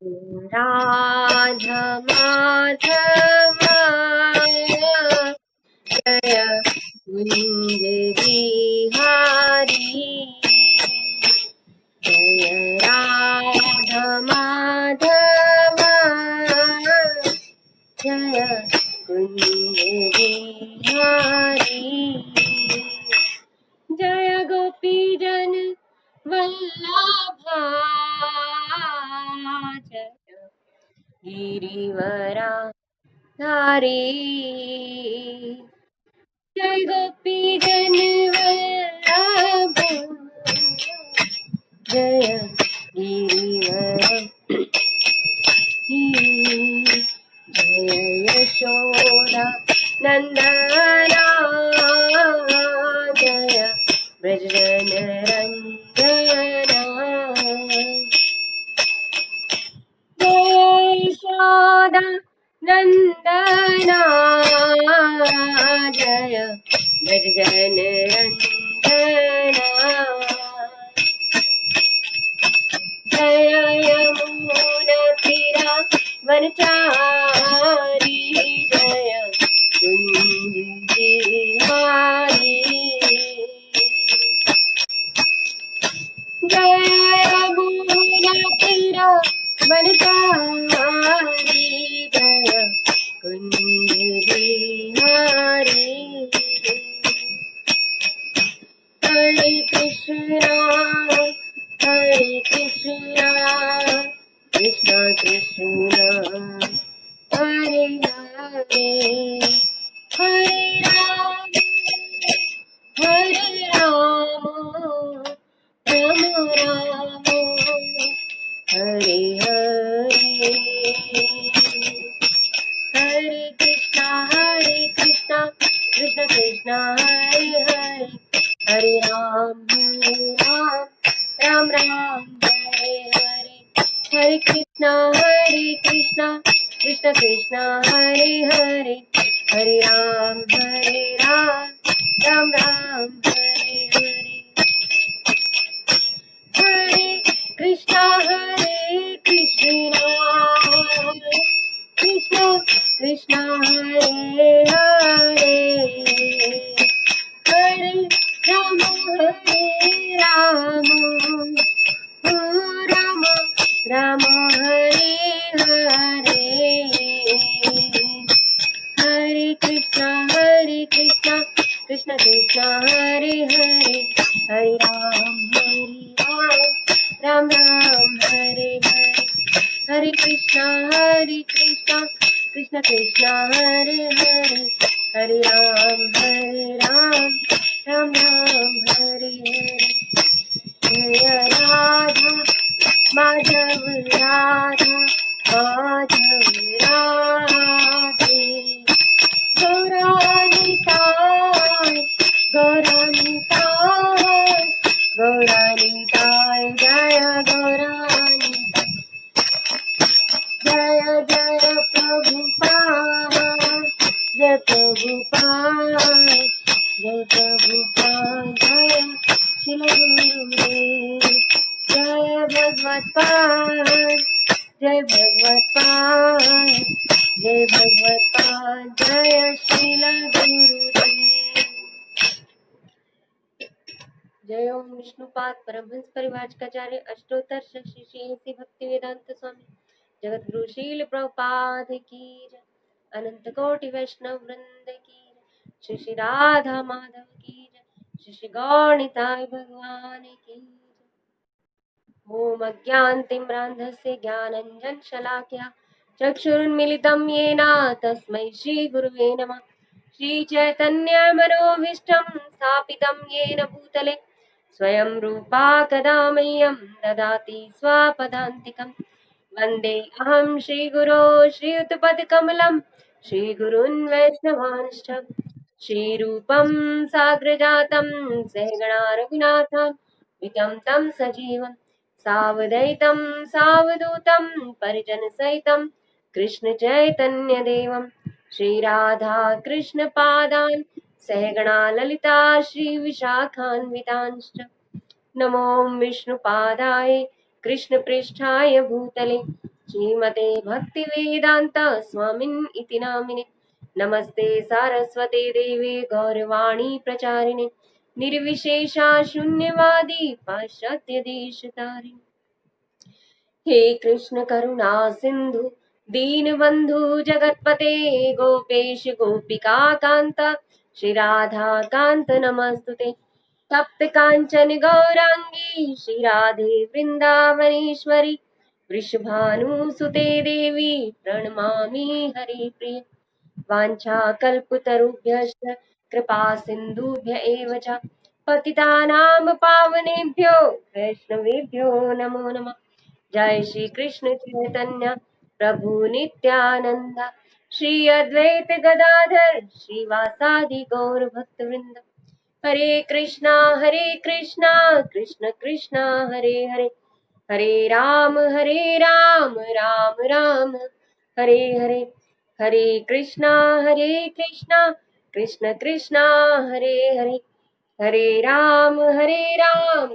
राधा माधव जय कुंज बिहारी जय राधा माधव जय कुंज बिहारी जय गोपी जन वल्लभा जय गिरिवरा धारी जय गोपी जन वल्लभ जय गिरिवर जय यशोदा नंदना जय ब्रजन रंजना जय यशोदा नंदना जय ब्रजन रंजना जय यमुना तीरा वनचारी जय कुंज बिहारी जय यमुना तीरा वनचारी जय कुंज बिहारी हरे कृष्णा कृष्ण कृष्ण हरे हरे हरे राम राम राम हरे हरे हरे कृष्णा कृष्ण कृष्ण हरे हरे हरे राम राम राम हरे हरे हरे कृष्णा कृष्ण कृष्ण हरे हरे हरे राम राम राम हरे हरे हरे कृष्णा कृष्ण कृष्ण हरे हरे हरे राम राम राम हरे हरे हरे कृष्णा कृष्ण कृष्ण हरे हरे हरे राम राम हरे हरे हरे कृष्णा कृष्ण कृष्ण हरे हरे हरे राम राम हरे हरे जय राधा माधव राधा माधव राधे गौरानिताय गौरानिताय गौरानिताय जय गौरानी जय जय प्रभुपाद जय प्रभुपाद जय प्रभुपाद जय शिल गुरुदेव जय भगवत्पाद जय भगवत्पाद जय भगवत्पाद जय शिल गुरुदेव जय ओम विष्णुपाद परमहंस परिवारकाचार्य अष्टोत्तर श्री श्री भक्ति वेदांत स्वामी जगत गुरु शील प्रभुपाद की जय अनंत कोटि वैष्णव वृंद की जय श्री श्री राधा माधव की जय श्री श्री गौणिताय भगवान की जय ओम अज्ञानतिम्रान्धस्य ज्ञानञ्जन शलाकया चक्षुरुन्मिलितं येन तस्मै श्रीगुरुवे नमः श्रीचैतन्यमनोभीष्टं स्थापितं येन भूतले स्वयं रूपा कदा मह्यं ददाति स्वपदान्तिकं वन्दे अहं श्रीगुरो श्रीयुतपदकमलं श्रीगुरून् वैष्णवांश्च श्रीरूपं साग्रजातं सहगणा रघुनाथं वितं तं सजीवं सावधैतं सावधूतं परिजनसहितं कृष्णचैतन्यदेवं श्रीराधा कृष्णपादान् सहगणा ललिता श्रीविशाखान्वितांश्च नमो विष्णुपादाय कृष्णपृष्ठाय भूतले श्रीमते भक्तिवेदान्त स्वामिन् इति नामिने। नमस्ते सारस्वते देवे गौरवाणी प्रचारिणे निर्विशेषा शून्यवादी पाश्चात्य देशतारिणे। हे कृष्ण करुणा सिंधु दीनबंधु जगतपते गोपेश गोपिका कांत श्री राधा कांत नमस्तुते। तप्त कांचन गौरांगी श्री राधे वृंदावनेश्वरी वृषभानुसुते देवी प्रणमामि हरिप्रिय। वाञ्छाकल्पतरुभ्यश्च कृपा सिन्धुभ्य एव च पतितानां पावनेभ्यो वैष्णवेभ्यो नमो नमः। जय श्री कृष्ण चैतन्य प्रभु नित्यानंद श्री अद्वैत गदाधर श्रीवासादि गौर भक्तवृंद। हरे कृष्णा कृष्ण कृष्णा हरे हरे हरे राम राम राम हरे हरे। हरे कृष्णा कृष्ण कृष्णा हरे हरे हरे राम राम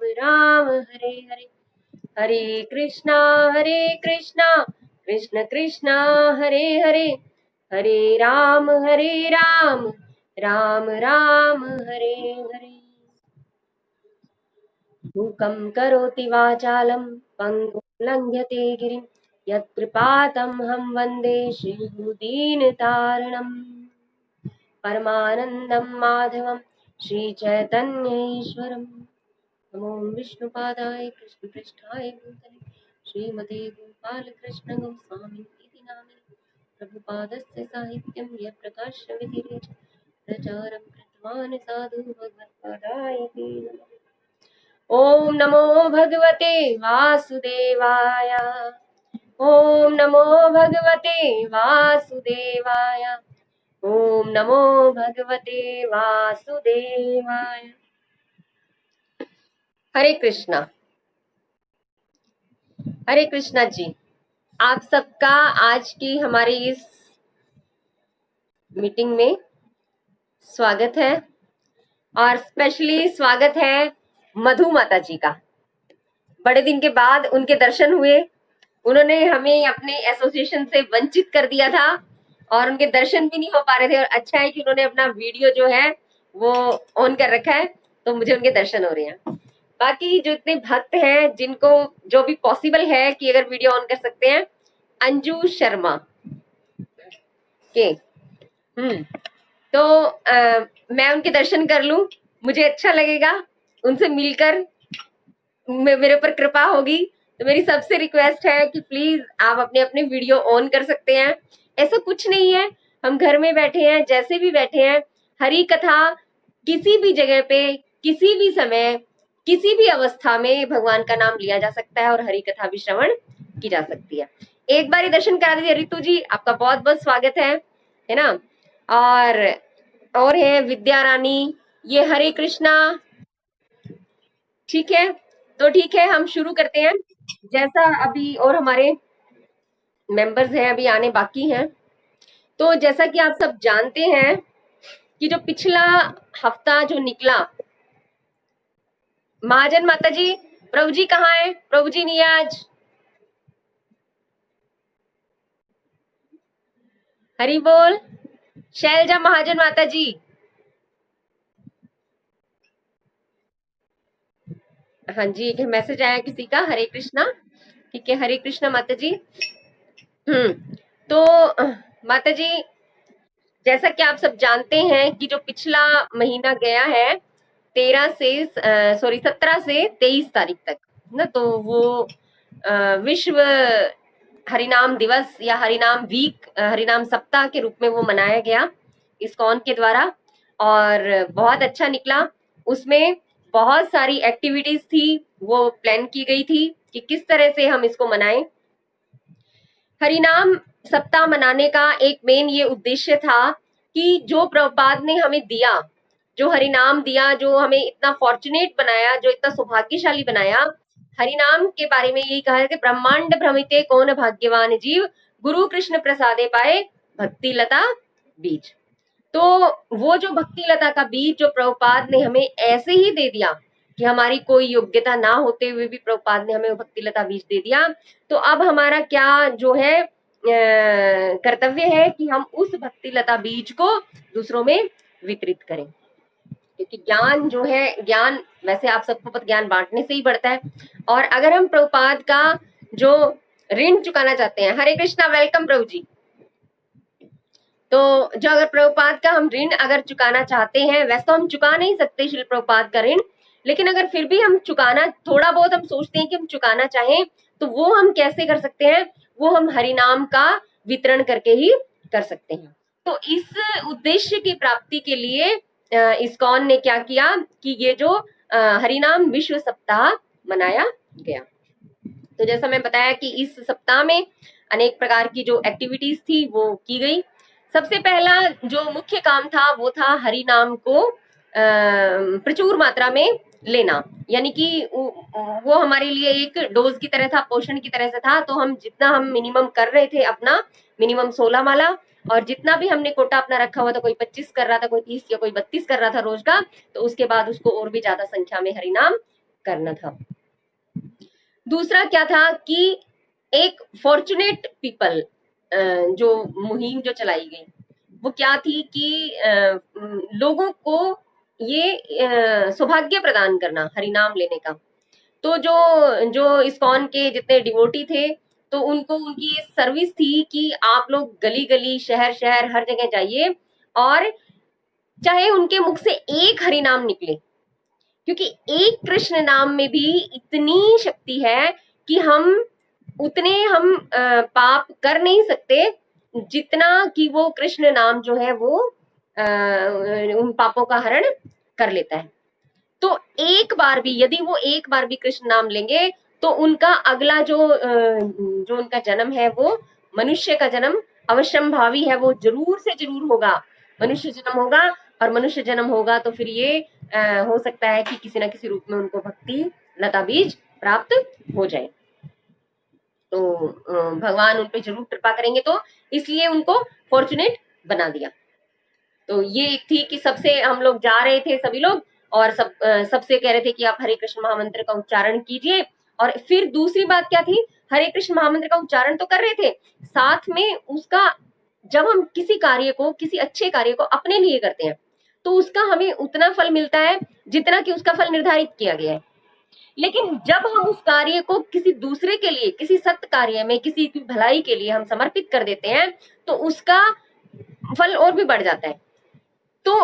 राम हरे हरे। हरे कृष्णा कृष्ण कृष्णा हरे हरे हरे राम राम राम हरे हरे। मूकं करोति वाचालं पङ्गुं लङ्घ्यते गिरिं यत्कृपातमहं वन्दे श्रीदीनतारिणम्। परमानन्दं माधवं श्रीचैतन्येश्वरम्। नमो विष्णुपादाय कृष्णपृष्ठाय भूतले श्रीमते गोपालकृष्ण गोस्वामी इति नामिने। प्रभुपादस्य साहित्यं यः प्रकाशविधिरेच प्रचारं कृतवान् साधु भगवत्पादाय ते नमः। ओम नमो भगवते वासुदेवाय। ओम नमो भगवते वासुदेवाय। ओम नमो भगवते वासुदेवाय। हरे कृष्णा। हरे कृष्णा जी। आप सबका आज की हमारी इस मीटिंग में स्वागत है और स्पेशली स्वागत है मधु माता जी का। बड़े दिन के बाद उनके दर्शन हुए। उन्होंने हमें अपने एसोसिएशन से वंचित कर दिया था और उनके दर्शन भी नहीं हो पा रहे थे, और अच्छा है कि उन्होंने अपना वीडियो जो है वो ऑन कर रखा है, तो मुझे उनके दर्शन हो रहे हैं। बाकी जो इतने भक्त हैं जिनको जो भी पॉसिबल है कि अगर वीडियो ऑन कर सकते हैं, अंजू शर्मा के तो मैं उनके दर्शन कर लूं, मुझे अच्छा लगेगा। उनसे मिलकर मेरे ऊपर कृपा होगी। तो मेरी सबसे रिक्वेस्ट है कि प्लीज आप अपने अपने वीडियो ऑन कर सकते हैं। ऐसा कुछ नहीं है, हम घर में बैठे हैं, जैसे भी बैठे हैं, हरि कथा किसी भी जगह पे किसी भी समय किसी भी अवस्था में भगवान का नाम लिया जा सकता है और हरि कथा भी श्रवण की जा सकती है। एक बार दर्शन करा दीजिए। रितु जी, आपका बहुत बहुत स्वागत है ना। और है विद्या रानी, ये हरे कृष्णा। ठीक है, तो ठीक है, हम शुरू करते हैं। जैसा अभी और हमारे मेंबर्स हैं अभी आने बाकी हैं, तो जैसा कि आप सब जानते हैं कि जो पिछला हफ्ता जो निकला, महाजन माता जी, प्रभु जी कहाँ है? प्रभु जी नहीं है आज। हरि बोल। शैलजा महाजन माता जी। हाँ जी, एक मैसेज आया किसी का, हरे कृष्णा। ठीक है, हरे कृष्णा माता जी। तो माता जी, जैसा कि आप सब जानते हैं कि जो पिछला महीना गया है 17 से 23 तारीख तक ना, तो वो विश्व हरिनाम दिवस या हरिनाम वीक, हरिनाम सप्ताह के रूप में वो मनाया गया इस्कॉन के द्वारा, और बहुत अच्छा निकला। उसमें बहुत सारी एक्टिविटीज थी, वो प्लान की गई थी कि किस तरह से हम इसको मनाएं। हरिनाम सप्ताह मनाने का एक मेन ये उद्देश्य था कि जो प्रभुपाद ने हमें दिया, जो हरिनाम दिया, जो हमें इतना फॉर्चुनेट बनाया, जो इतना सौभाग्यशाली बनाया, हरिनाम के बारे में यही कहा है कि ब्रह्मांड भ्रमिते कौन भाग्यवान जीव, गुरु कृष्ण प्रसादे पाए भक्ति लता बीज। तो वो जो भक्ति लता का बीज जो प्रभुपाद ने हमें ऐसे ही दे दिया, कि हमारी कोई योग्यता ना होते हुए भी प्रभुपाद ने हमें वो भक्ति लता बीज दे दिया। तो अब हमारा क्या जो है कर्तव्य है कि हम उस भक्ति लता बीज को दूसरों में वितरित करें, क्योंकि ज्ञान जो है, ज्ञान वैसे आप सबको पता, ज्ञान बांटने से ही बढ़ता है। और अगर हम प्रभुपाद का जो ऋण चुकाना चाहते हैं, हरे कृष्णा, वेलकम प्रभु जी। तो जो अगर प्रभुपाद का हम ऋण अगर चुकाना चाहते हैं, वैसे तो हम चुका नहीं सकते श्री प्रभुपाद का ऋण, लेकिन अगर फिर भी हम चुकाना, थोड़ा बहुत हम सोचते हैं कि हम चुकाना चाहें, तो वो हम कैसे कर सकते हैं? वो हम हरिनाम का वितरण करके ही कर सकते हैं। तो इस उद्देश्य की प्राप्ति के लिए इस्कॉन ने क्या किया कि ये जो हरिनाम विश्व सप्ताह मनाया गया। तो जैसा मैं बताया कि इस सप्ताह में अनेक प्रकार की जो एक्टिविटीज थी वो की गई। सबसे पहला जो मुख्य काम था वो था हरि नाम को प्रचुर मात्रा में लेना, यानी कि वो हमारे लिए एक डोज की तरह था, पोषण की तरह से था। तो हम जितना हम मिनिमम कर रहे थे अपना, मिनिमम 16 माला, और जितना भी हमने कोटा अपना रखा हुआ था, कोई 25 कर रहा था, कोई 30 या कोई 32 कर रहा था रोज का, तो उसके बाद उसको और भी ज्यादा संख्या में हरिनाम करना था। दूसरा क्या था कि एक फॉर्चुनेट पीपल जो मुहिम जो चलाई गई वो क्या थी कि लोगों को ये सौभाग्य प्रदान करना हरिनाम लेने का। तो जो जो इस्कॉन के जितने डिवोटी थे, तो उनको उनकी सर्विस थी कि आप लोग गली गली, शहर शहर, हर जगह जाइए, और चाहे उनके मुख से एक हरिनाम निकले, क्योंकि एक कृष्ण नाम में भी इतनी शक्ति है कि हम उतने हम पाप कर नहीं सकते जितना कि वो कृष्ण नाम जो है वो उन पापों का हरण कर लेता है। तो एक बार भी, यदि वो एक बार भी कृष्ण नाम लेंगे, तो उनका अगला जो उनका जन्म है वो मनुष्य का जन्म अवश्यंभावी है, वो जरूर से जरूर होगा, मनुष्य जन्म होगा। और मनुष्य जन्म होगा तो फिर ये हो सकता है कि किसी ना किसी रूप में उनको भक्ति लता बीज प्राप्त हो जाए। तो भगवान उन पे जरूर कृपा करेंगे, तो इसलिए उनको फॉर्चुनेट बना दिया। तो ये एक थी कि सबसे हम लोग जा रहे थे सभी लोग, और सबसे कह रहे थे कि आप हरे कृष्ण महामंत्र का उच्चारण कीजिए। और फिर दूसरी बात क्या थी, हरे कृष्ण महामंत्र का उच्चारण तो कर रहे थे, साथ में उसका, जब हम किसी कार्य को, किसी अच्छे कार्य को अपने लिए करते हैं, तो उसका हमें उतना फल मिलता है जितना कि उसका फल निर्धारित किया गया है। लेकिन जब हम उस कार्य को किसी दूसरे के लिए, किसी सत्य कार्य में, किसी की भलाई के लिए हम समर्पित कर देते हैं, तो उसका फल और भी बढ़ जाता है। तो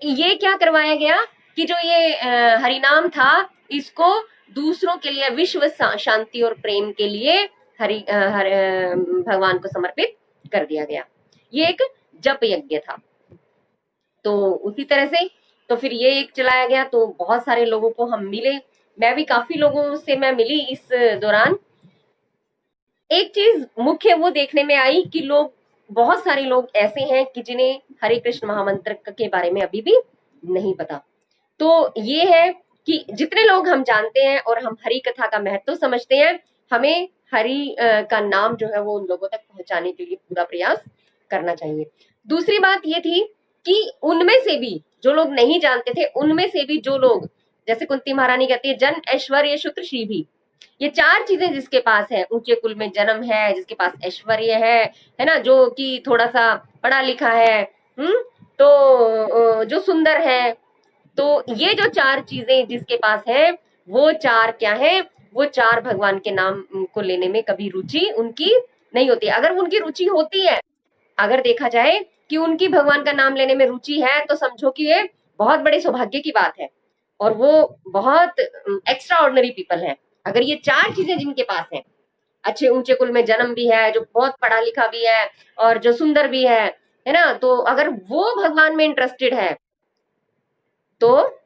ये क्या करवाया गया कि जो ये हरिनाम था, इसको दूसरों के लिए, विश्व शांति और प्रेम के लिए भगवान को समर्पित कर दिया गया। ये एक जप यज्ञ था। तो उसी तरह से तो फिर ये एक चलाया गया, तो बहुत सारे लोगों को हम मिले, मैं भी काफी लोगों से मैं मिली इस दौरान। एक चीज मुख्य वो देखने में आई कि लोग, बहुत सारे लोग ऐसे हैं कि जिन्हें हरे कृष्ण महामंत्र के बारे में अभी भी नहीं पता। तो ये है कि जितने लोग हम जानते हैं और हम हरि कथा का महत्व समझते हैं, हमें हरि का नाम जो है वो उन लोगों तक पहुंचाने के लिए पूरा प्रयास करना चाहिए। दूसरी बात ये थी कि उनमें से भी जो लोग नहीं जानते थे, उनमें से भी जो लोग, जैसे कुंती महारानी कहती है, जन ऐश्वर्य शुत्र श्री भी, ये चार चीजें जिसके पास है, ऊंचे कुल में जन्म है, जिसके पास ऐश्वर्य है ना, जो कि थोड़ा सा पढ़ा लिखा है, तो जो सुंदर है, तो ये जो चार चीजें जिसके पास है, वो चार क्या है, वो चार भगवान के नाम को लेने में कभी रुचि उनकी नहीं होती। अगर उनकी रुचि होती है, अगर देखा जाए कि उनकी भगवान का नाम लेने में रुचि है, तो समझो कि ये बहुत बड़े सौभाग्य की बात है, और वो बहुत एक्स्ट्रा ऑर्डिनरी पीपल है। अगर ये चार चीजें जिनके पास है, अच्छे ऊंचे कुल में जन्म भी है, जो बहुत पढ़ा लिखा भी है, और जो सुंदर भी है ना, तो अगर वो भगवान में इंटरेस्टेड है, तो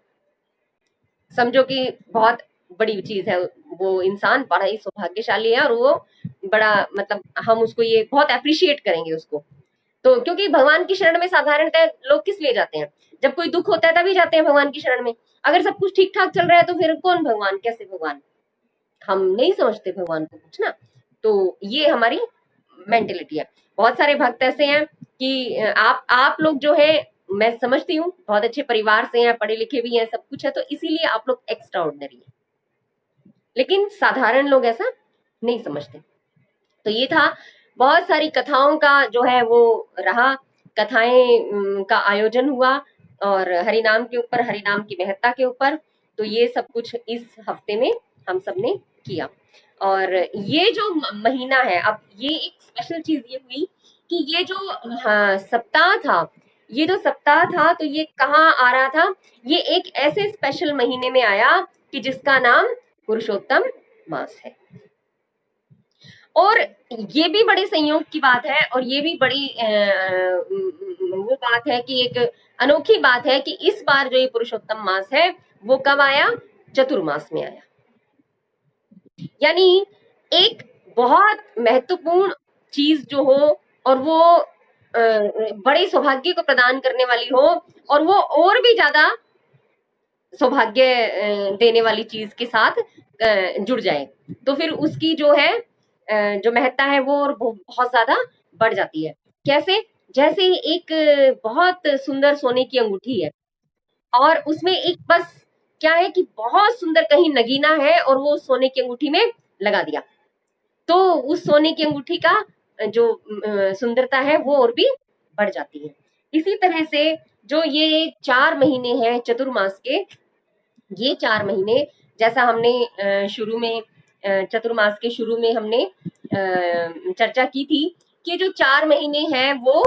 समझो कि बहुत बड़ी चीज है, वो इंसान बड़ा ही सौभाग्यशाली है, और वो बड़ा, मतलब हम उसको ये बहुत अप्रिशिएट करेंगे उसको। तो क्योंकि भगवान की शरण में साधारणतः लोग किस लिए जाते हैं? जब कोई दुख होता है तभी जाते हैं भगवान की शरण में। अगर सब कुछ ठीक ठाक चल रहा है तो फिर कौन भगवान, कैसे भगवान? हम नहीं समझते भगवान को कुछ ना। तो ये हमारी मेंटेलिटी है। बहुत सारे भक्त ऐसे हैं कि आप लोग जो है मैं समझती हूँ बहुत अच्छे परिवार से हैं, पढ़े लिखे भी हैं, सब कुछ है, तो इसीलिए आप लोग एक्स्ट्रा ऑर्डिनरी है, लेकिन साधारण लोग ऐसा नहीं समझते। तो ये था, बहुत सारी कथाओं का जो है वो रहा, कथाएं का आयोजन हुआ, और हरिनाम के ऊपर, हरिनाम की महत्ता के ऊपर, तो ये सब कुछ इस हफ्ते में हम सब ने किया। और ये जो महीना है, अब ये एक स्पेशल चीज ये हुई कि ये जो, हाँ, सप्ताह था, ये जो सप्ताह था तो ये कहाँ आ रहा था, ये एक ऐसे स्पेशल महीने में आया कि जिसका नाम पुरुषोत्तम मास है। और ये भी बड़े संयोग की बात है, और ये भी बड़ी वो बात है कि एक अनोखी बात है कि इस बार जो ये पुरुषोत्तम मास है वो कब आया, चतुर्मास में आया। यानी एक बहुत महत्वपूर्ण चीज जो हो, और वो बड़े सौभाग्य को प्रदान करने वाली हो, और वो और भी ज्यादा सौभाग्य देने वाली चीज के साथ जुड़ जाए, तो फिर उसकी जो है जो महत्ता है वो और बहुत ज्यादा बढ़ जाती है। कैसे? जैसे एक बहुत सुंदर सोने की अंगूठी है, और उसमें एक बस क्या है कि बहुत सुंदर कहीं नगीना है, और वो सोने की अंगूठी में लगा दिया, तो उस सोने की अंगूठी का जो सुंदरता है वो और भी बढ़ जाती है। इसी तरह से जो ये 4 महीने हैं चतुर्मास के, ये 4 महीने, जैसा हमने शुरू में चतुर्मास के शुरू में हमने चर्चा की थी कि जो 4 महीने हैं वो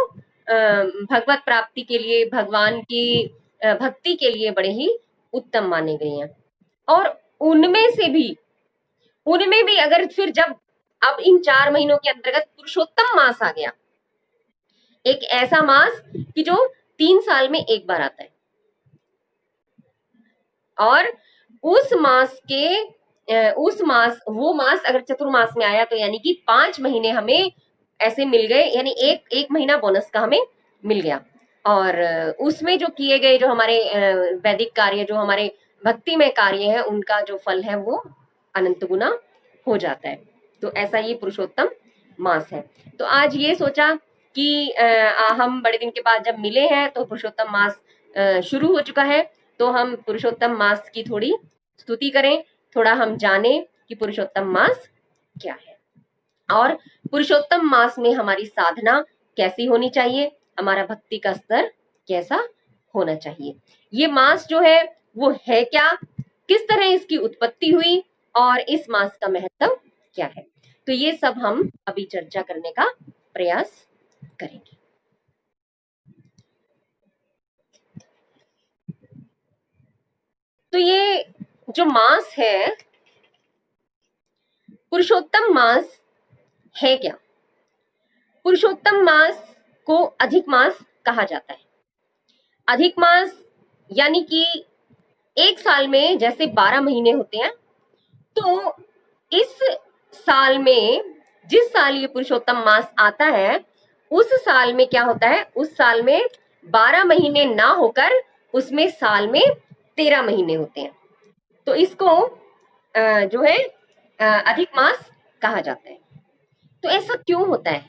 भगवत प्राप्ति के लिए, भगवान की भक्ति के लिए बड़े ही उत्तम माने गए हैं। और उनमें से भी, उनमें भी अगर फिर जब अब इन 4 महीनों के अंतर्गत पुरुषोत्तम मास आ गया, एक ऐसा मास कि जो 3 साल में एक बार आता है, और उस मास के उस मास, वो मास अगर चतुर्मास में आया तो यानी कि 5 महीने हमें ऐसे मिल गए, यानी एक एक महीना बोनस का हमें मिल गया। और उसमें जो किए गए जो हमारे वैदिक कार्य, जो हमारे भक्तिमय कार्य है, उनका जो फल है वो अनंत गुना हो जाता है। तो ऐसा ये पुरुषोत्तम मास है। तो आज ये सोचा कि हम बड़े दिन के बाद जब मिले हैं तो पुरुषोत्तम मास शुरू हो चुका है, तो हम पुरुषोत्तम मास की थोड़ी स्तुति करें, थोड़ा हम जाने कि पुरुषोत्तम मास क्या है, और पुरुषोत्तम मास में हमारी साधना कैसी होनी चाहिए, हमारा भक्ति का स्तर कैसा होना चाहिए, ये मास जो है वो है क्या, किस तरह इसकी उत्पत्ति हुई, और इस मास का महत्व क्या है, तो ये सब हम अभी चर्चा करने का प्रयास करेंगे। तो ये जो मास है, पुरुषोत्तम मास है क्या? पुरुषोत्तम मास को अधिक मास कहा जाता है। अधिक मास यानी कि एक साल में जैसे 12 महीने होते हैं, तो इस साल में, जिस साल ये पुरुषोत्तम मास आता है, उस साल में क्या होता है, उस साल में 12 महीने ना होकर उसमें साल में 13 महीने होते हैं, तो इसको जो है अधिक मास कहा जाता है। तो ऐसा क्यों होता है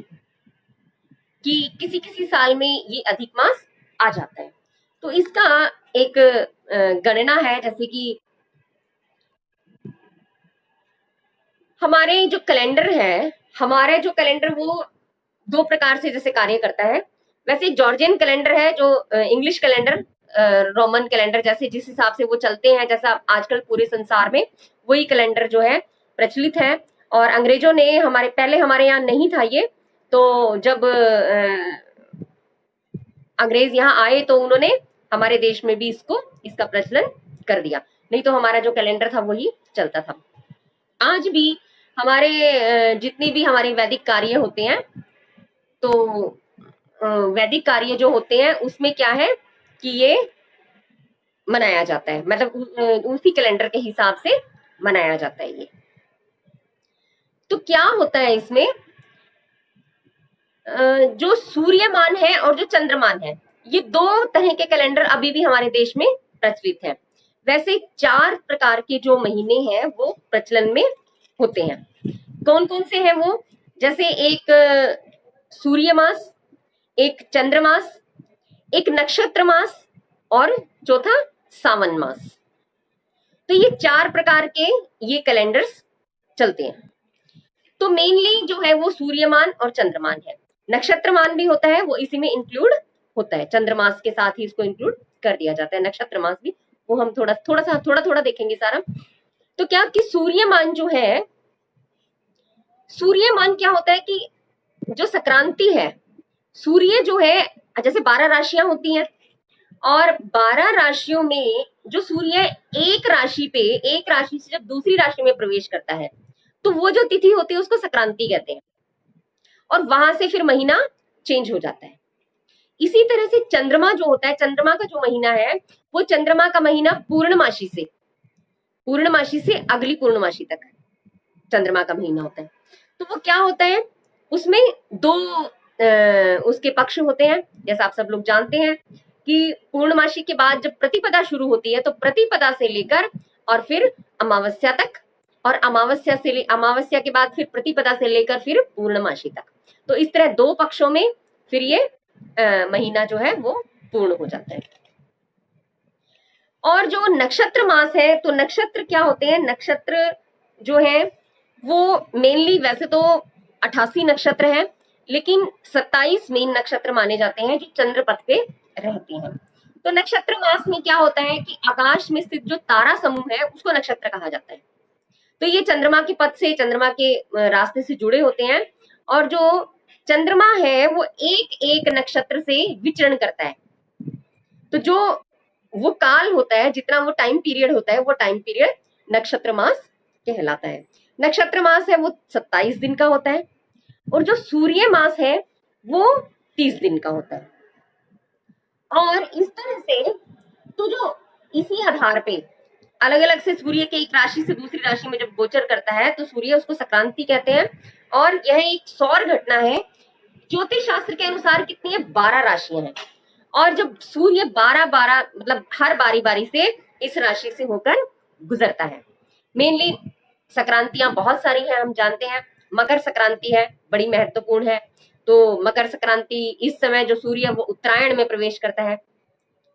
कि किसी किसी साल में ये अधिक मास आ जाता है? तो इसका एक गणना है, जैसे कि हमारे जो कैलेंडर है, हमारे जो कैलेंडर वो 2 प्रकार से जैसे कार्य करता है। वैसे जॉर्जियन कैलेंडर है, जो इंग्लिश कैलेंडर, रोमन कैलेंडर, जैसे जिस हिसाब से वो चलते हैं, जैसा आजकल पूरे संसार में वही कैलेंडर जो है प्रचलित है। और अंग्रेजों ने, हमारे पहले हमारे यहाँ नहीं था ये, तो जब अंग्रेज यहाँ आए तो उन्होंने हमारे देश में भी इसका प्रचलन कर दिया, नहीं तो हमारा जो कैलेंडर था वही चलता था। आज भी हमारे जितनी भी हमारे वैदिक कार्य होते हैं, तो वैदिक कार्य जो होते हैं उसमें क्या है कि ये मनाया जाता है, मतलब उसी कैलेंडर के हिसाब से मनाया जाता है ये। तो क्या होता है इसमें, जो सूर्यमान है और जो चंद्रमान है, ये 2 तरह के कैलेंडर अभी भी हमारे देश में प्रचलित है। वैसे 4 प्रकार के जो महीने हैं वो प्रचलन में होते हैं। कौन कौन से हैं वो? जैसे एक सूर्य मास, एक चंद्र मास, एक नक्षत्र मास और चौथा सावन मास। तो ये 4 प्रकार के ये कैलेंडर्स चलते हैं। तो मेनली जो है वो सूर्यमान और चंद्रमान है। नक्षत्रमान भी होता है, वो इसी में इंक्लूड होता है, चंद्रमास के साथ ही इसको इंक्लूड कर दिया जाता है, नक्षत्र मास भी। वो हम थोड़ा देखेंगे सारा। तो क्या कि सूर्यमान जो है, सूर्यमान क्या होता है कि जो संक्रांति है, सूर्य जो है, जैसे 12 राशियां होती हैं और 12 राशियों में जो सूर्य एक राशि से जब दूसरी राशि में प्रवेश करता है तो वो जो तिथि होती है उसको संक्रांति कहते हैं, और वहां से फिर महीना चेंज हो जाता है। इसी तरह से चंद्रमा जो होता है, चंद्रमा का जो महीना है, वो चंद्रमा का महीना पूर्णमासी से अगली पूर्णमासी तक चंद्रमा का महीना होता है। तो वो क्या होता है, उसमें दो उसके पक्ष होते हैं, जैसा आप सब लोग जानते हैं कि पूर्णमासी के बाद जब प्रतिपदा शुरू होती है तो प्रतिपदा से लेकर और फिर अमावस्या तक, और अमावस्या के बाद फिर प्रतिपदा से लेकर फिर पूर्णमासी तक। तो इस तरह 2 पक्षों में फिर ये महीना जो है वो पूर्ण हो जाता है। और जो नक्षत्र मास है, तो नक्षत्र क्या होते हैं, नक्षत्र जो है वो मेनली वैसे तो 88 नक्षत्र हैं, लेकिन 27 मेन नक्षत्र माने जाते हैं जो चंद्रपथ पे रहते हैं। तो नक्षत्र मास में क्या होता है कि आकाश में स्थित जो तारा समूह है उसको नक्षत्र कहा जाता है। तो ये चंद्रमा के पथ से, चंद्रमा के रास्ते से जुड़े होते हैं, और जो चंद्रमा है वो एक एक नक्षत्र से विचरण करता है। तो जो वो काल होता है, जितना वो टाइम पीरियड होता है, वो टाइम पीरियड नक्षत्र मास कहलाता है। नक्षत्र मास है वो 27 दिन का होता है, और जो सूर्य मास है वो 30 दिन का होता है। और इस तरह से तो जो इसी आधार पे अलग अलग से सूर्य के एक राशि से दूसरी राशि में जब गोचर करता है तो सूर्य उसको संक्रांति कहते हैं। और यह एक सौर घटना है। ज्योतिष शास्त्र के अनुसार कितनी है, 12 राशियां हैं, और जब सूर्य 12 मतलब हर बारी बारी से इस राशि से होकर गुजरता है। मेनली संक्रांतियां बहुत सारी हैं, हम जानते हैं। मकर संक्रांति है, बड़ी महत्वपूर्ण है। तो मकर संक्रांति इस समय जो सूर्य वो उत्तरायण में प्रवेश करता है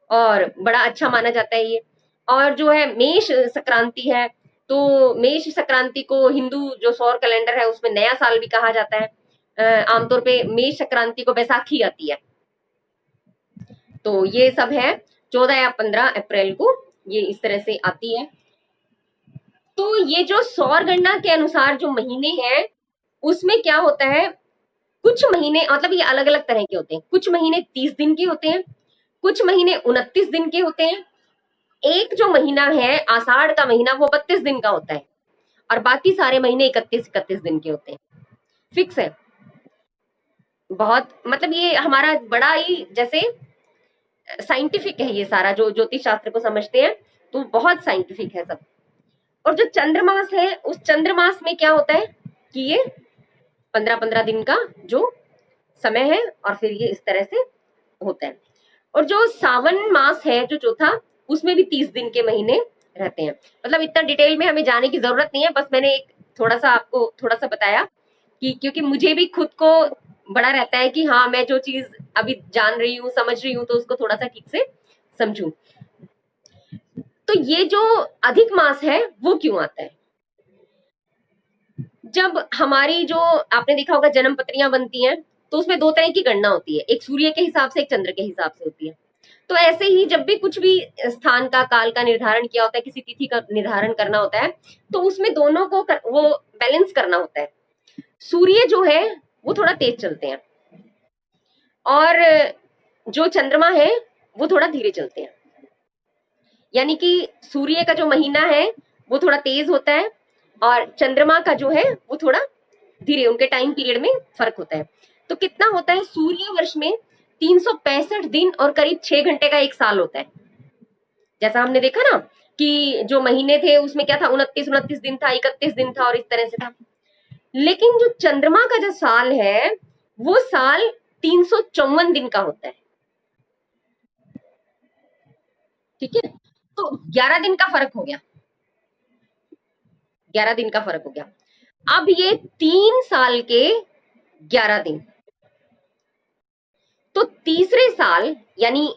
और बड़ा अच्छा माना जाता है ये। और जो है मेष संक्रांति है, तो मेष संक्रांति को हिंदू जो सौर कैलेंडर है उसमें नया साल भी कहा जाता है। आमतौर पे मेष संक्रांति को बैसाखी आती है। तो ये सब है, 14 या 15 अप्रैल को ये इस तरह से आती है। तो ये जो सौर गणना के अनुसार जो महीने हैं उसमें क्या होता है, कुछ महीने मतलब ये अलग अलग तरह के होते हैं। कुछ महीने 30 दिन के होते हैं, कुछ महीने 29 दिन के होते हैं। एक जो महीना है आषाढ़ का महीना वो 32 दिन का होता है, और बाकी सारे महीने 31 दिन के होते हैं। फिक्स है। बहुत मतलब ये हमारा बड़ा ही जैसे साइंटिफिक है ये सारा, जो ज्योतिष शास्त्र को समझते हैं तो बहुत साइंटिफिक है सब। और जो चंद्रमास है, उस चंद्रमास में क्या होता है कि ये 15-15 दिन का जो समय है, और फिर ये इस तरह से होता है। और जो सावन मास है जो चौथा, उसमें भी 30 दिन के महीने रहते हैं। मतलब इतना डिटेल में हमें जाने की जरूरत नहीं है, बस मैंने एक थोड़ा सा आपको थोड़ा सा बताया कि क्योंकि मुझे भी खुद को बड़ा रहता है कि हाँ मैं जो चीज अभी जान रही हूँ, समझ रही हूँ, तो उसको थोड़ा सा ठीक से समझूं। तो ये जो अधिक मास है वो क्यों आता है, जब हमारी जो आपने देखा होगा जन्म पत्रियां बनती हैं तो उसमें 2 तरह की गणना होती है, एक सूर्य के हिसाब से, एक चंद्र के हिसाब से होती है। तो ऐसे ही जब भी कुछ भी स्थान का, काल का निर्धारण किया होता है, किसी तिथि का निर्धारण करना होता है, तो उसमें दोनों को वो बैलेंस करना होता है। सूर्य जो है वो थोड़ा तेज चलते हैं, और जो चंद्रमा है वो थोड़ा धीरे चलते हैं। यानी कि सूर्य का जो महीना है वो थोड़ा तेज होता है, और चंद्रमा का जो है वो थोड़ा धीरे, उनके टाइम पीरियड में फर्क होता है। तो कितना होता है, सूर्य वर्ष में 365 दिन और करीब 6 घंटे का एक साल होता है। जैसा हमने देखा ना कि जो महीने थे उसमें क्या था, 29 दिन था, 31 दिन था, और इस तरह से था। लेकिन जो चंद्रमा का जो साल है वो साल 354 दिन का होता है। ठीक है, तो 11 दिन का फर्क हो गया, 11 दिन का फर्क हो गया। अब ये 3 साल के 11 दिन, तो तीसरे साल यानी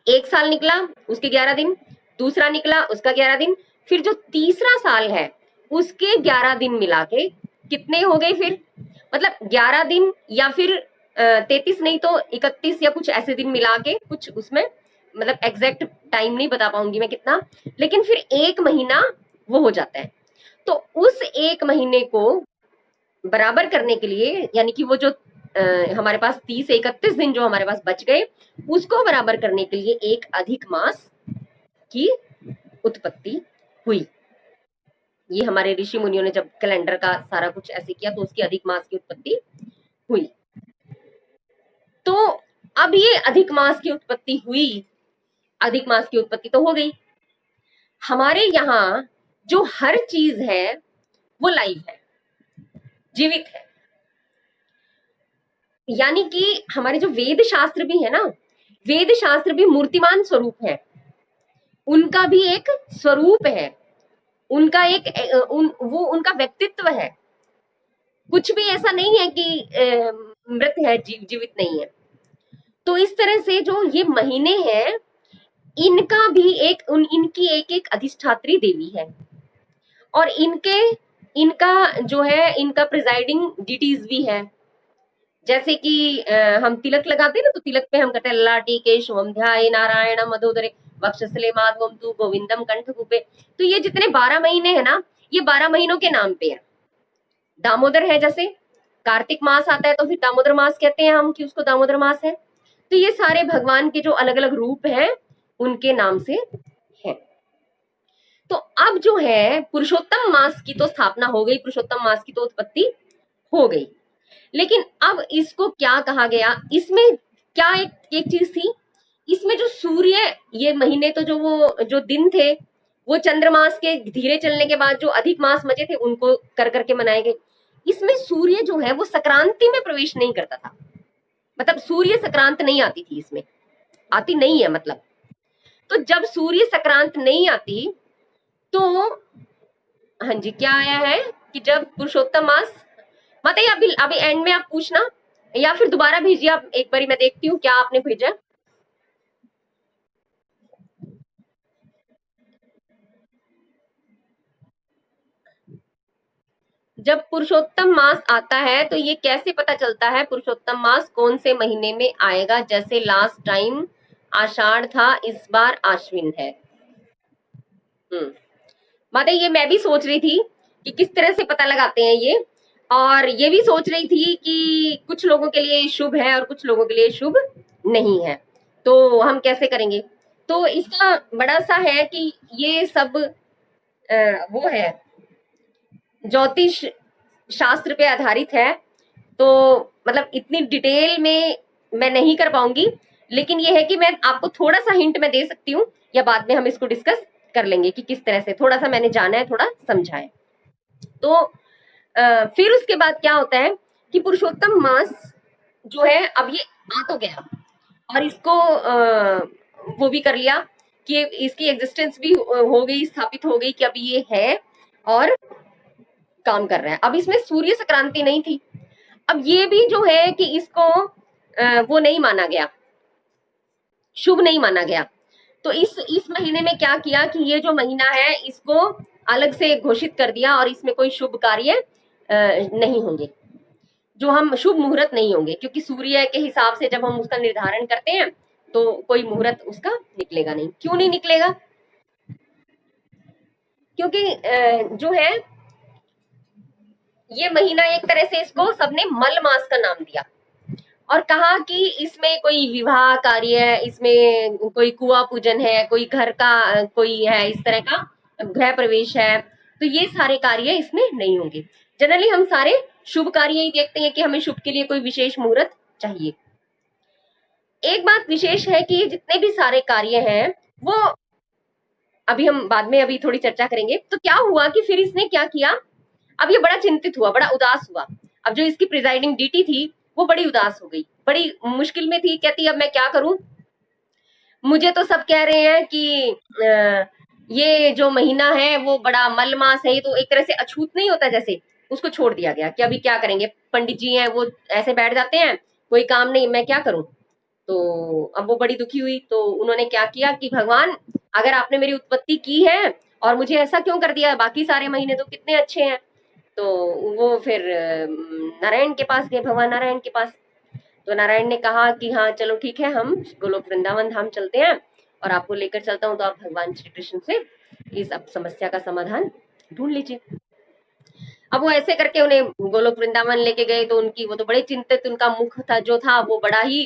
एक साल निकला उसके 11 दिन, दूसरा निकला उसका 11 दिन, फिर जो तीसरा साल है उसके 11 दिन मिला के कितने हो गए फिर? मतलब 11 दिन या फिर 33 नहीं तो 31 या कुछ ऐसे दिन मिला के कुछ उसमें, मतलब एग्जैक्ट टाइम नहीं बता पाऊंगी मैं कितना, लेकिन फिर एक महीना वो हो जाता है। तो उस एक महीने को बराबर करने के लिए, यानी कि वो जो हमारे पास 30 से 31 दिन जो हमारे पास बच गए, उसको बराबर करने के लिए एक अधिक मास की उत्पत्ति हुई। ये हमारे ऋषि मुनियों ने जब कैलेंडर का सारा कुछ ऐसे किया तो उसकी अधिक मास की उत्पत्ति हुई। तो अब ये अधिक मास की उत्पत्ति हुई, अधिक मास की उत्पत्ति तो हो गई। हमारे यहाँ जो हर चीज है वो लाइव है, जीवित है। यानी कि हमारे जो वेद शास्त्र भी है ना, वेद शास्त्र भी मूर्तिमान स्वरूप है, उनका भी एक स्वरूप है, उनका एक वो उनका व्यक्तित्व है। कुछ भी ऐसा नहीं है कि मृत है, जीवित नहीं है। तो इस तरह से जो ये महीने हैं, इनका भी एक इनकी एक एक अधिष्ठात्री देवी है, और इनके इनका जो है इनका प्रिजाइडिंग डिटीज भी है। जैसे कि हम तिलक लगाते हैं ना, तो तिलक पे हम कहते हैं ललाटी केशवम ध्याये नारायणम मधोदरे वक्षस्थले माधवम तु गोविंदम कंठकूपे। तो ये जितने 12 महीने हैं ना, ये 12 महीनों के नाम पे है। दामोदर है, जैसे कार्तिक मास आता है तो फिर दामोदर मास कहते हैं हम कि उसको दामोदर मास है। तो ये सारे भगवान के जो अलग अलग रूप हैं उनके नाम से है। तो अब जो है पुरुषोत्तम मास की तो स्थापना हो गई, पुरुषोत्तम मास की तो उत्पत्ति हो गई, लेकिन अब इसको क्या कहा गया, इसमें क्या एक एक चीज थी, इसमें जो सूर्य, ये महीने तो जो वो जो दिन थे वो चंद्रमास के धीरे चलने के बाद जो अधिक मास बचे थे उनको कर करके मनाए गए। इसमें सूर्य जो है वो संक्रांति में प्रवेश नहीं करता था, मतलब सूर्य संक्रांत नहीं आती थी इसमें, आती नहीं है मतलब। तो जब सूर्य संक्रांत नहीं आती तो हाँ जी क्या आया है कि जब पुरुषोत्तम मास, मतलब अभी अभी एंड में आप पूछना या फिर दोबारा भेजिए आप एक बारी, मैं देखती हूँ क्या आपने भेजा। जब पुरुषोत्तम मास आता है तो ये कैसे पता चलता है पुरुषोत्तम मास कौन से महीने में आएगा? जैसे लास्ट टाइम आषाढ़ था, इस बार आश्विन है। मतलब ये मैं भी सोच रही थी कि किस तरह से पता लगाते हैं ये, और ये भी सोच रही थी कि कुछ लोगों के लिए शुभ है और कुछ लोगों के लिए शुभ नहीं है, तो हम कैसे करेंगे? तो इसका बड़ा सा है कि ये सब वो है, ज्योतिष शास्त्र पे आधारित है। तो मतलब इतनी डिटेल में मैं नहीं कर पाऊंगी, लेकिन ये है कि मैं आपको थोड़ा सा हिंट मैं दे सकती हूँ, या बाद में हम इसको डिस्कस कर लेंगे कि किस तरह से, थोड़ा सा मैंने जाना है, थोड़ा समझा है। तो फिर उसके बाद क्या होता है कि पुरुषोत्तम मास जो है अब ये आ तो गया, और इसको वो भी कर लिया कि इसकी एग्जिस्टेंस भी हो गई, स्थापित हो गई कि अब ये है और काम कर रहा है। अब इसमें सूर्य संक्रांति नहीं थी, अब ये भी जो है कि इसको वो नहीं माना गया, शुभ नहीं माना गया। तो इस महीने में क्या किया कि ये जो महीना है इसको अलग से घोषित कर दिया, और इसमें कोई शुभ कार्य नहीं होंगे, जो हम शुभ मुहूर्त नहीं होंगे, क्योंकि सूर्य के हिसाब से जब हम उसका निर्धारण करते हैं तो कोई मुहूर्त उसका निकलेगा नहीं। क्यों नहीं निकलेगा? क्योंकि जो है ये महीना एक तरह से इसको सबने मल मास का नाम दिया, और कहा कि इसमें कोई विवाह कार्य, इसमें कोई कुआं पूजन है, कोई घर का कोई है, इस तरह का गृह प्रवेश है, तो ये सारे कार्य इसमें नहीं होंगे। जनरली हम सारे शुभ कार्य ही देखते हैं कि हमें शुभ के लिए कोई विशेष मुहूर्त चाहिए। एक बात विशेष है कि जितने भी सारे कार्य हैं वो अभी हम बाद में अभी थोड़ी चर्चा करेंगे। तो क्या हुआ कि फिर इसने क्या किया, अब ये बड़ा चिंतित हुआ, बड़ा उदास हुआ। अब जो इसकी प्रिजाइडिंग डीटी थी वो बड़ी उदास हो गई, बड़ी मुश्किल में थी, कहती अब मैं क्या करूं, मुझे तो सब कह रहे हैं कि ये जो महीना है वो बड़ा मलमास है, ये तो एक तरह से अछूत नहीं होता, जैसे उसको छोड़ दिया गया कि अभी क्या करेंगे, पंडित जी हैं वो ऐसे बैठ जाते हैं, कोई काम नहीं, मैं क्या करूं। तो अब वो बड़ी दुखी हुई, तो उन्होंने क्या किया कि भगवान, अगर आपने मेरी उत्पत्ति की है और मुझे ऐसा क्यों कर दिया है, बाकी सारे महीने तो कितने अच्छे हैं। तो वो फिर नारायण के पास गए, भगवान नारायण के पास। तो नारायण ने कहा कि हाँ चलो ठीक है, हम गोलोक वृंदावन धाम चलते हैं और आपको लेकर चलता हूँ, तो आप भगवान श्री कृष्ण से इस अब समस्या का समाधान ढूंढ लीजिए। अब वो ऐसे करके उन्हें गोलोक वृंदावन लेके गए, तो उनकी वो तो बड़े चिंतित, उनका मुख था जो था वो बड़ा ही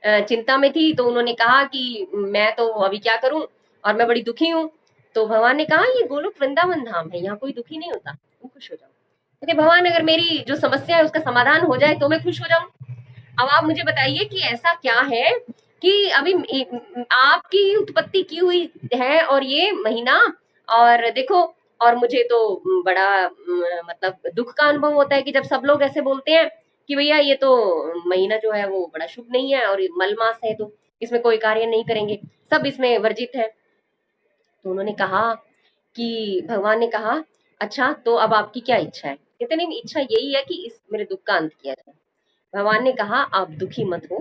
चिंता में थी। तो उन्होंने कहा कि मैं तो अभी क्या करूं, और मैं बड़ी दुखी हूँ। तो भगवान ने कहा ये गोलोक वृंदावन धाम है, यहाँ कोई दुखी नहीं होता, तुम खुश हो जाओ। कहते भगवान अगर मेरी जो समस्या है उसका समाधान हो जाए तो मैं खुश हो जाऊं। अब आप मुझे बताइए कि ऐसा क्या है कि अभी आपकी उत्पत्ति की हुई है और ये महीना, और देखो, और मुझे तो बड़ा मतलब दुख का अनुभव होता है कि जब सब लोग ऐसे बोलते हैं कि भैया ये तो महीना जो है वो बड़ा शुभ नहीं है और ये मल मास है, तो इसमें कोई कार्य नहीं करेंगे, सब इसमें वर्जित है। तो उन्होंने कहा कि भगवान ने कहा अच्छा तो अब आपकी क्या इच्छा है। कहते नहीं, इच्छा यही है कि इस मेरे दुख का अंत किया जाए। भगवान ने कहा आप दुखी मत हो।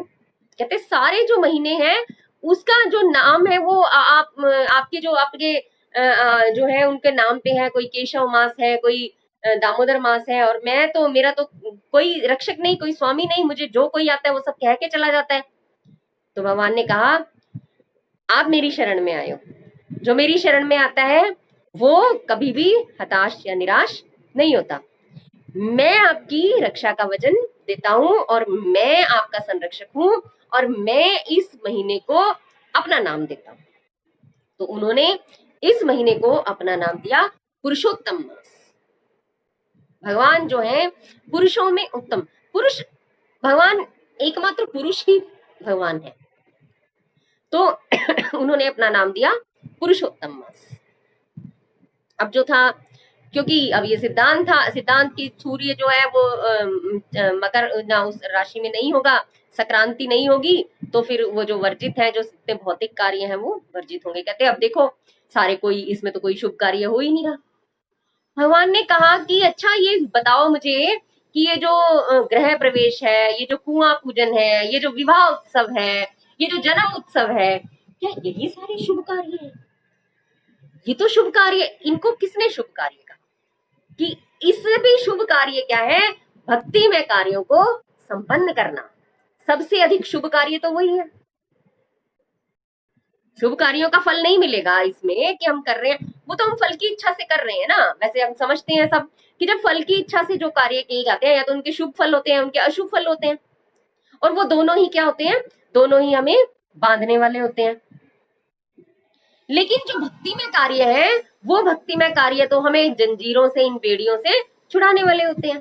कहते सारे जो महीने हैं उसका जो नाम है वो आप आपके जो आपके जो है उनके नाम पे है, कोई केशव मास है, कोई दामोदर मास है, और मैं तो मेरा तो कोई रक्षक नहीं, कोई स्वामी नहीं, मुझे जो कोई आता है वो सब कह के चला जाता है। तो भगवान ने कहा आप मेरी शरण में आए हो, जो मेरी शरण में आता है वो कभी भी हताश या निराश नहीं होता। मैं आपकी रक्षा का वचन देता हूं और मैं आपका संरक्षक हूं, और मैं इस महीने को अपना नाम देता हूं। तो उन्होंने इस महीने को अपना नाम दिया पुरुषोत्तम मास। भगवान जो है पुरुषों में उत्तम पुरुष, भगवान एकमात्र पुरुष ही भगवान है, तो उन्होंने अपना नाम दिया पुरुषोत्तम मास। अब जो था, क्योंकि अब ये सिद्धांत था, सिद्धांत की सूर्य जो है वो मकर ना उस राशि में नहीं होगा, संक्रांति नहीं होगी, तो फिर वो जो वर्जित है, जो जितने भौतिक कार्य हैं वो वर्जित होंगे। कहते अब देखो सारे कोई इसमें तो कोई शुभ कार्य हो ही नहीं रहा। भगवान ने कहा कि अच्छा ये बताओ मुझे कि ये जो गृह प्रवेश है, ये जो कुआं पूजन है, ये जो विवाह उत्सव है, ये जो जन्म उत्सव है, क्या यही सारे शुभ कार्य है? ये तो शुभ कार्य, इनको किसने शुभ कार्य कहा? कि इससे भी शुभ कार्य क्या है? भक्ति में कार्यों को संपन्न करना। सबसे अधिक शुभ कार्य तो वही है। शुभ कार्यों का फल नहीं मिलेगा इसमें कि हम कर रहे हैं, वो तो हम फल की इच्छा से कर रहे हैं ना। वैसे हम समझते हैं सब कि जब फल की इच्छा से जो कार्य किए जाते हैं या तो उनके शुभ फल होते हैं, उनके अशुभ फल होते हैं, और वो दोनों ही क्या होते हैं? दोनों ही हमें बांधने वाले होते हैं। लेकिन जो भक्ति में कार्य है, वो भक्ति में कार्य तो हमें जंजीरों से, इन बेड़ियों से छुड़ाने वाले होते हैं।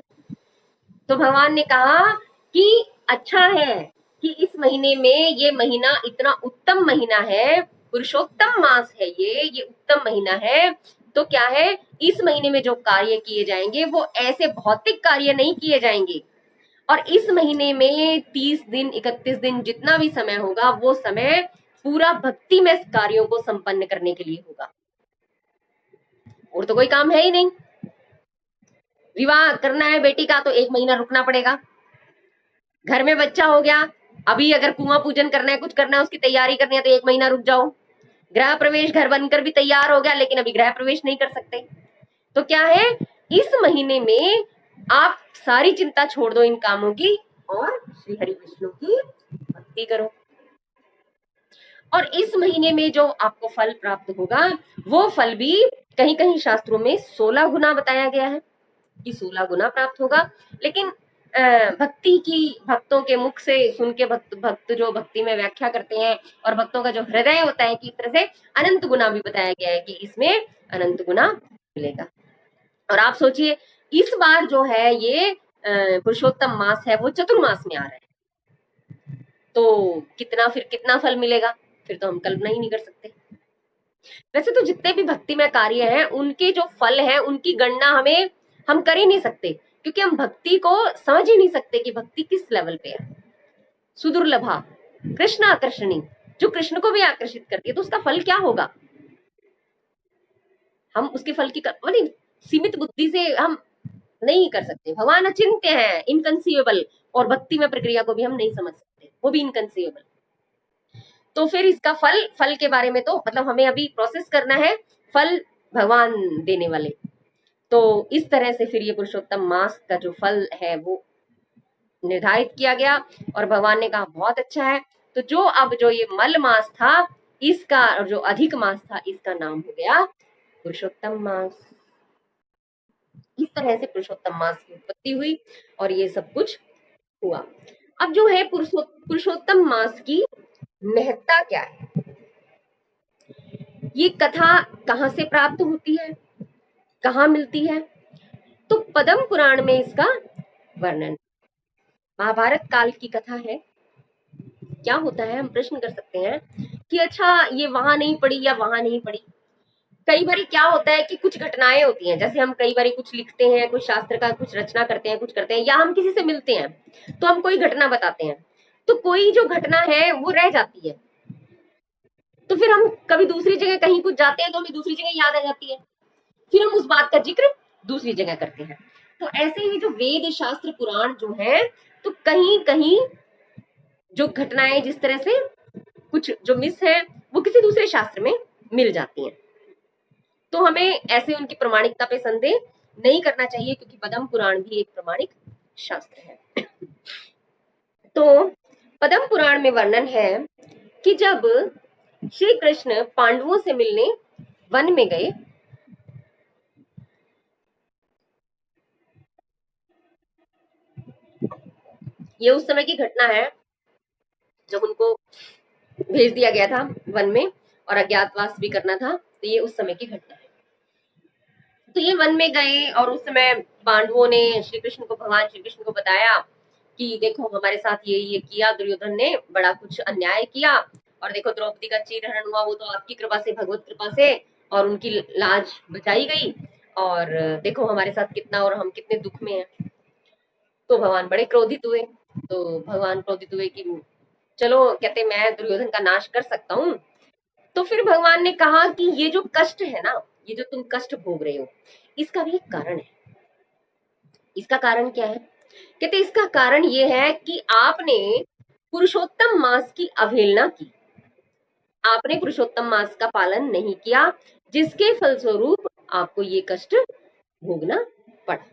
तो भगवान ने कहा कि अच्छा है कि इस महीने में, ये महीना इतना उत्तम महीना है, पुरुषोत्तम मास है, ये उत्तम महीना है। तो क्या है, इस महीने में जो कार्य किए जाएंगे वो ऐसे भौतिक कार्य नहीं किए जाएंगे, और इस महीने में 30 दिन 31 दिन जितना भी समय होगा वो समय पूरा भक्ति में कार्यों को संपन्न करने के लिए होगा, और तो कोई काम है ही नहीं। विवाह करना है बेटी का तो 1 महीना रुकना पड़ेगा। घर में बच्चा हो गया, अभी अगर कुआं पूजन करना है, कुछ करना है, उसकी तैयारी करनी है तो 1 महीना रुक जाओ। गृह प्रवेश घर बनकर भी तैयार हो गया लेकिन अभी गृह प्रवेश नहीं कर सकते। तो क्या है, इस महीने में आप सारी चिंता छोड़ दो इन कामों की और श्री हरि विष्णु की भक्ति करो। और इस महीने में जो आपको फल प्राप्त होगा वो फल भी कहीं कहीं शास्त्रों में 16 गुना बताया गया है कि 16 गुना प्राप्त होगा। लेकिन भक्ति की, भक्तों के मुख से सुन के भक्त जो भक्ति में व्याख्या करते हैं और भक्तों का जो हृदय होता है कि इस तरह से अनंत गुना भी बताया गया है कि इसमें अनंत गुना मिलेगा। और आप सोचिए इस बार जो है ये पुरुषोत्तम मास है वो चतुर्मास में आ रहा है, तो कितना फल मिलेगा, फिर तो हम कल्पना ही नहीं कर सकते। वैसे तो जितने भी भक्ति में कार्य हैं उनके जो फल हैं उनकी गणना हम कर ही नहीं सकते, क्योंकि हम भक्ति को समझ ही नहीं सकते कि भक्ति किस लेवल पे है। सुदुर्लभा कृष्ण आकर्षणी, जो कृष्ण को भी आकर्षित करती है, तो उसका फल क्या होगा? हम उसके फल की सीमित बुद्धि से हम नहीं कर सकते। भगवान अचिंत्य है, इनकंसीवेबल, और भक्ति में प्रक्रिया को भी हम नहीं समझ सकते, वो भी इनकंसीवेबल। तो फिर इसका फल, फल के बारे में तो मतलब हमें अभी प्रोसेस करना है, फल भगवान देने वाले। तो इस तरह से फिर ये पुरुषोत्तम मास का जो फल है वो निर्धारित किया गया, और भगवान ने कहा बहुत अच्छा है। तो जो अब जो ये मल मास था, इसका जो अधिक मास था, इसका नाम हो गया पुरुषोत्तम मास। इस तरह से पुरुषोत्तम मास की उत्पत्ति हुई और ये सब कुछ हुआ। अब जो है पुरुषोत्तम मास की महत्ता क्या है, ये कथा कहाँ से प्राप्त होती है, कहाँ मिलती है? तो पद्म पुराण में इसका वर्णन। महाभारत काल की कथा है। क्या होता है, हम प्रश्न कर सकते हैं कि अच्छा ये वहां नहीं पड़ी या वहां नहीं पड़ी। कई बार क्या होता है कि कुछ घटनाएं होती हैं, जैसे हम कई बार कुछ लिखते हैं, कुछ शास्त्र का कुछ रचना करते हैं, कुछ करते हैं, या हम किसी से मिलते हैं तो हम कोई घटना बताते हैं, तो कोई जो घटना है वो रह जाती है। तो फिर हम कभी दूसरी जगह कहीं कुछ जाते हैं तो हमें दूसरी जगह याद आ जाती है, फिर हम उस बात का जिक्र दूसरी जगह करते हैं। तो ऐसे ही जो वेद शास्त्र पुराण जो है, तो कहीं कहीं जो घटनाएं जिस तरह से कुछ जो मिस है वो किसी दूसरे शास्त्र में मिल जाती हैं। तो हमें ऐसे उनकी प्रामाणिकता पे संदेह नहीं करना चाहिए, क्योंकि पद्म पुराण भी एक प्रामाणिक शास्त्र है। तो पद्म पुराण में वर्णन है कि जब श्री कृष्ण पांडवों से मिलने वन में गए, ये उस समय की घटना है जब उनको भेज दिया गया था वन में और अज्ञातवास भी करना था, तो ये उस समय की घटना है। तो ये वन में गए और उस समय पांडवों ने श्री कृष्ण को, भगवान श्री कृष्ण को बताया कि देखो हमारे साथ ये किया, दुर्योधन ने बड़ा कुछ अन्याय किया, और देखो द्रौपदी का चीरहरण हुआ, वो तो आपकी कृपा से, भगवत कृपा से, और उनकी लाज बचाई गई, और देखो हमारे साथ कितना, और हम कितने दुख में हैं। तो भगवान बड़े क्रोधित हुए। तो भगवान क्रोधित हुए कि चलो, कहते मैं दुर्योधन का नाश कर सकता हूँ। तो फिर भगवान ने कहा कि ये जो कष्ट है ना, ये जो तुम कष्ट भोग रहे हो, इसका भी एक कारण है। इसका कारण क्या है? कहते इसका कारण ये है कि आपने पुरुषोत्तम मास की अवहेलना की, आपने पुरुषोत्तम मास का पालन नहीं किया, जिसके फलस्वरूप आपको ये कष्ट भोगना पड़ा।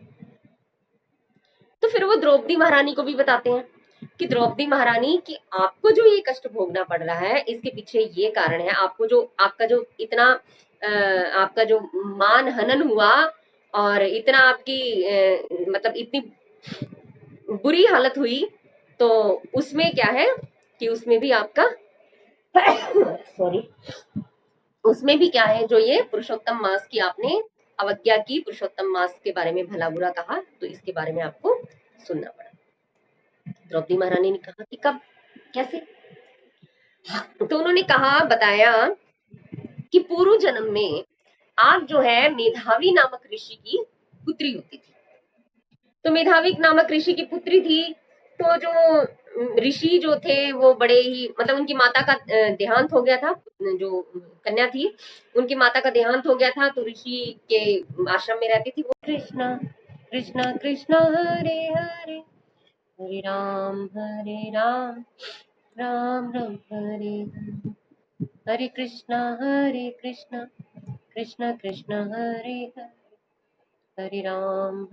तो फिर वो द्रौपदी महारानी को भी बताते हैं कि द्रौपदी महारानी कि आपको जो ये कष्ट भोगना पड़ रहा है, इसके पीछे ये कारण है, आपको जो आपका जो इतना आपका जो मान हनन हुआ, और इतना आपकी मतलब इतनी बुरी हालत हुई, तो उसमें क्या है कि उसमें भी आपका सॉरी, उसमें भी क्या है, जो ये पुरुषोत्तम मास की आपने अवज्ञा की, पुरुषोत्तम मास के बारे में भला बुरा कहा, तो इसके बारे में आपको सुनना पड़ा। द्रौपदी महारानी ने कहा कि कब, कैसे? तो उन्होंने कहा, बताया कि पूर्व जन्म में आप जो है मेधावी नामक ऋषि की पुत्री होती थी। तो मेधावी नामक ऋषि की पुत्री थी, तो जो ऋषि जो थे वो बड़े ही, मतलब उनकी माता का देहांत हो गया था, जो कन्या थी उनकी माता का देहांत हो गया था, तो ऋषि के आश्रम में रहती थी वो। कृष्णा कृष्णा कृष्णा हरे हरे, हरे राम राम राम हरे हरे, हरे कृष्णा कृष्णा कृष्णा हरे हरे, हरे राम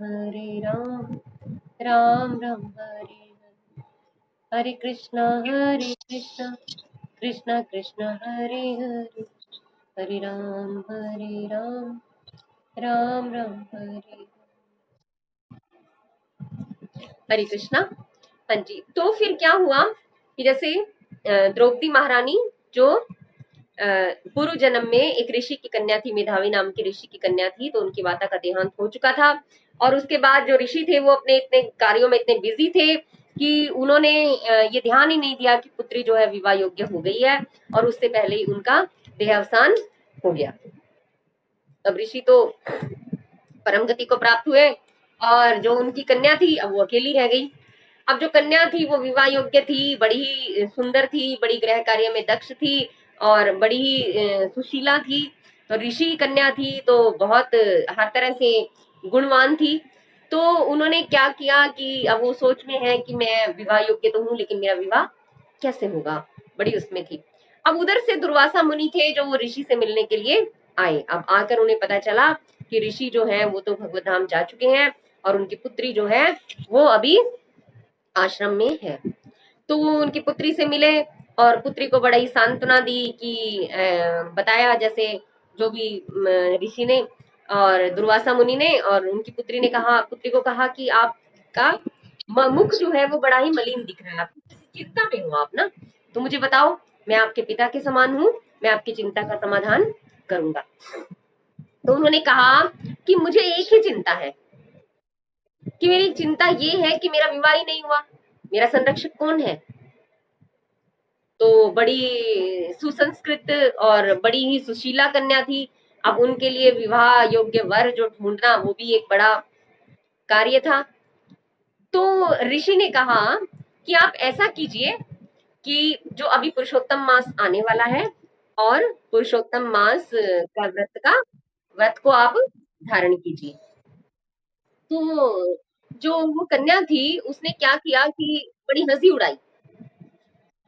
राम राम हरे हरे, हरे कृष्णा कृष्णा कृष्णा हरे हरे, हरे राम राम राम हरे हरे कृष्णा। हाँ जी, तो फिर क्या हुआ कि जैसे द्रौपदी महारानी जो पूर्व जन्म में एक ऋषि की कन्या थी, मेधावी नाम की ऋषि की कन्या थी, तो उनकी माता का देहांत हो चुका था, और उसके बाद जो ऋषि थे वो अपने इतने कार्यों में इतने बिजी थे कि उन्होंने ये ध्यान ही नहीं दिया कि पुत्री जो है विवाह योग्य हो गई है, और उससे पहले ही उनका देहावसान हो गया। अब ऋषि तो परम गति को प्राप्त हुए, और जो उनकी कन्या थी अब वो अकेली रह गई। अब जो कन्या थी वो विवाह योग्य थी, बड़ी ही सुंदर थी, बड़ी गृह कार्य में दक्ष थी, और बड़ी ही सुशीला थी। तो ऋषि कन्या थी तो बहुत हर तरह से गुणवान थी। तो उन्होंने क्या किया कि अब वो सोच में है कि मैं विवाह योग्य तो हूँ, लेकिन मेरा विवाह कैसे होगा, बड़ी उसमें थी। अब उधर से दुर्वासा मुनि थे जो वो ऋषि से मिलने के लिए आए। अब आकर उन्हें पता चला कि ऋषि जो है वो तो भगवत धाम जा चुके हैं और उनकी पुत्री जो है वो अभी आश्रम में है। तो वो उनकी पुत्री से मिले और पुत्री को बड़ा ही सांत्वना दी कि बताया जैसे जो भी ऋषि ने और दुर्वासा मुनि ने, और उनकी पुत्री ने कहा, पुत्री को कहा कि आपका मुख जो है वो बड़ा ही मलिन दिख रहा है, आप किसी चिंता में हो आप ना, तो मुझे बताओ, मैं आपके पिता के समान हूँ, मैं आपकी चिंता का समाधान करूंगा। तो उन्होंने कहा कि मुझे एक ही चिंता है, कि मेरी चिंता ये है कि मेरा विवाह ही नहीं हुआ, मेरा संरक्षक कौन है। तो बड़ी सुसंस्कृत और बड़ी ही सुशीला कन्या थी। अब उनके लिए विवाह योग्य वर जो ढूंढना वो भी एक बड़ा कार्य था। तो ऋषि ने कहा कि आप ऐसा कीजिए कि जो अभी पुरुषोत्तम मास आने वाला है और पुरुषोत्तम मास का व्रत को आप धारण कीजिए। तो जो वो कन्या थी उसने क्या किया कि बड़ी हंसी उड़ाई।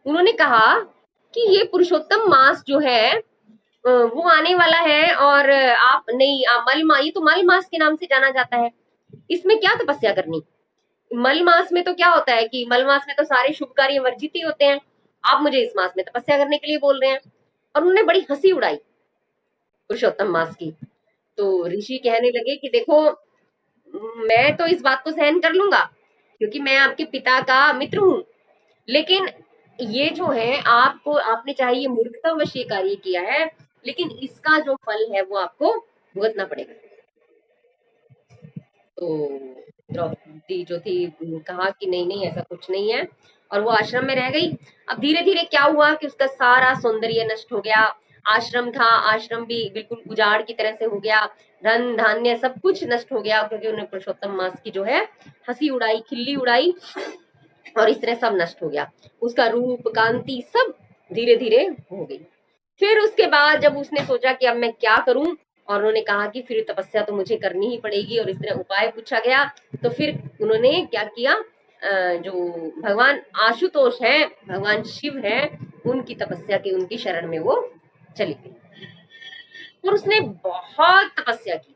उन्होंने कहा कि ये पुरुषोत्तम मास जो है वो आने वाला है और आप नहीं ये तो मल मास के नाम से जाना जाता है, इसमें क्या तपस्या करनी। मल मास में तो क्या होता है कि मल मास में तो सारे शुभ कार्य वर्जित ही होते हैं, आप मुझे इस मास में तपस्या करने के लिए बोल रहे हैं। और उन्होंने बड़ी हंसी उड़ाई पुरुषोत्तम मास की। तो ऋषि कहने लगे कि देखो, मैं तो इस बात को सहन कर लूंगा क्योंकि मैं आपके पिता का मित्र हूँ, लेकिन ये जो है आपको, आपने चाहे ये मूर्खतावश ये कार्य किया है, लेकिन इसका जो फल है वो आपको भुगतना पड़ेगा। तो द्रौपदी जो थी कहा कि नहीं नहीं ऐसा कुछ नहीं है, और वो आश्रम में रह गई। अब धीरे धीरे क्या हुआ कि उसका सारा सौंदर्य नष्ट हो गया। आश्रम था, आश्रम भी बिल्कुल उजाड़ की तरह से हो गया, धन धान्य सब कुछ नष्ट हो गया क्योंकि उन्हें पुरुषोत्तम मास की जो है हंसी उड़ाई, खिल्ली उड़ाई, और इस तरह सब नष्ट हो गया। उसका रूप कांति सब धीरे धीरे हो गई। फिर उसके बाद जब उसने सोचा कि अब मैं क्या करूं, और उन्होंने कहा कि फिर तपस्या तो मुझे करनी ही पड़ेगी, और इस तरह उपाय पूछा गया। तो फिर उन्होंने क्या किया, जो भगवान आशुतोष है, भगवान शिव है, उनकी तपस्या की, उनकी शरण में वो चली गई और उसने बहुत तपस्या की।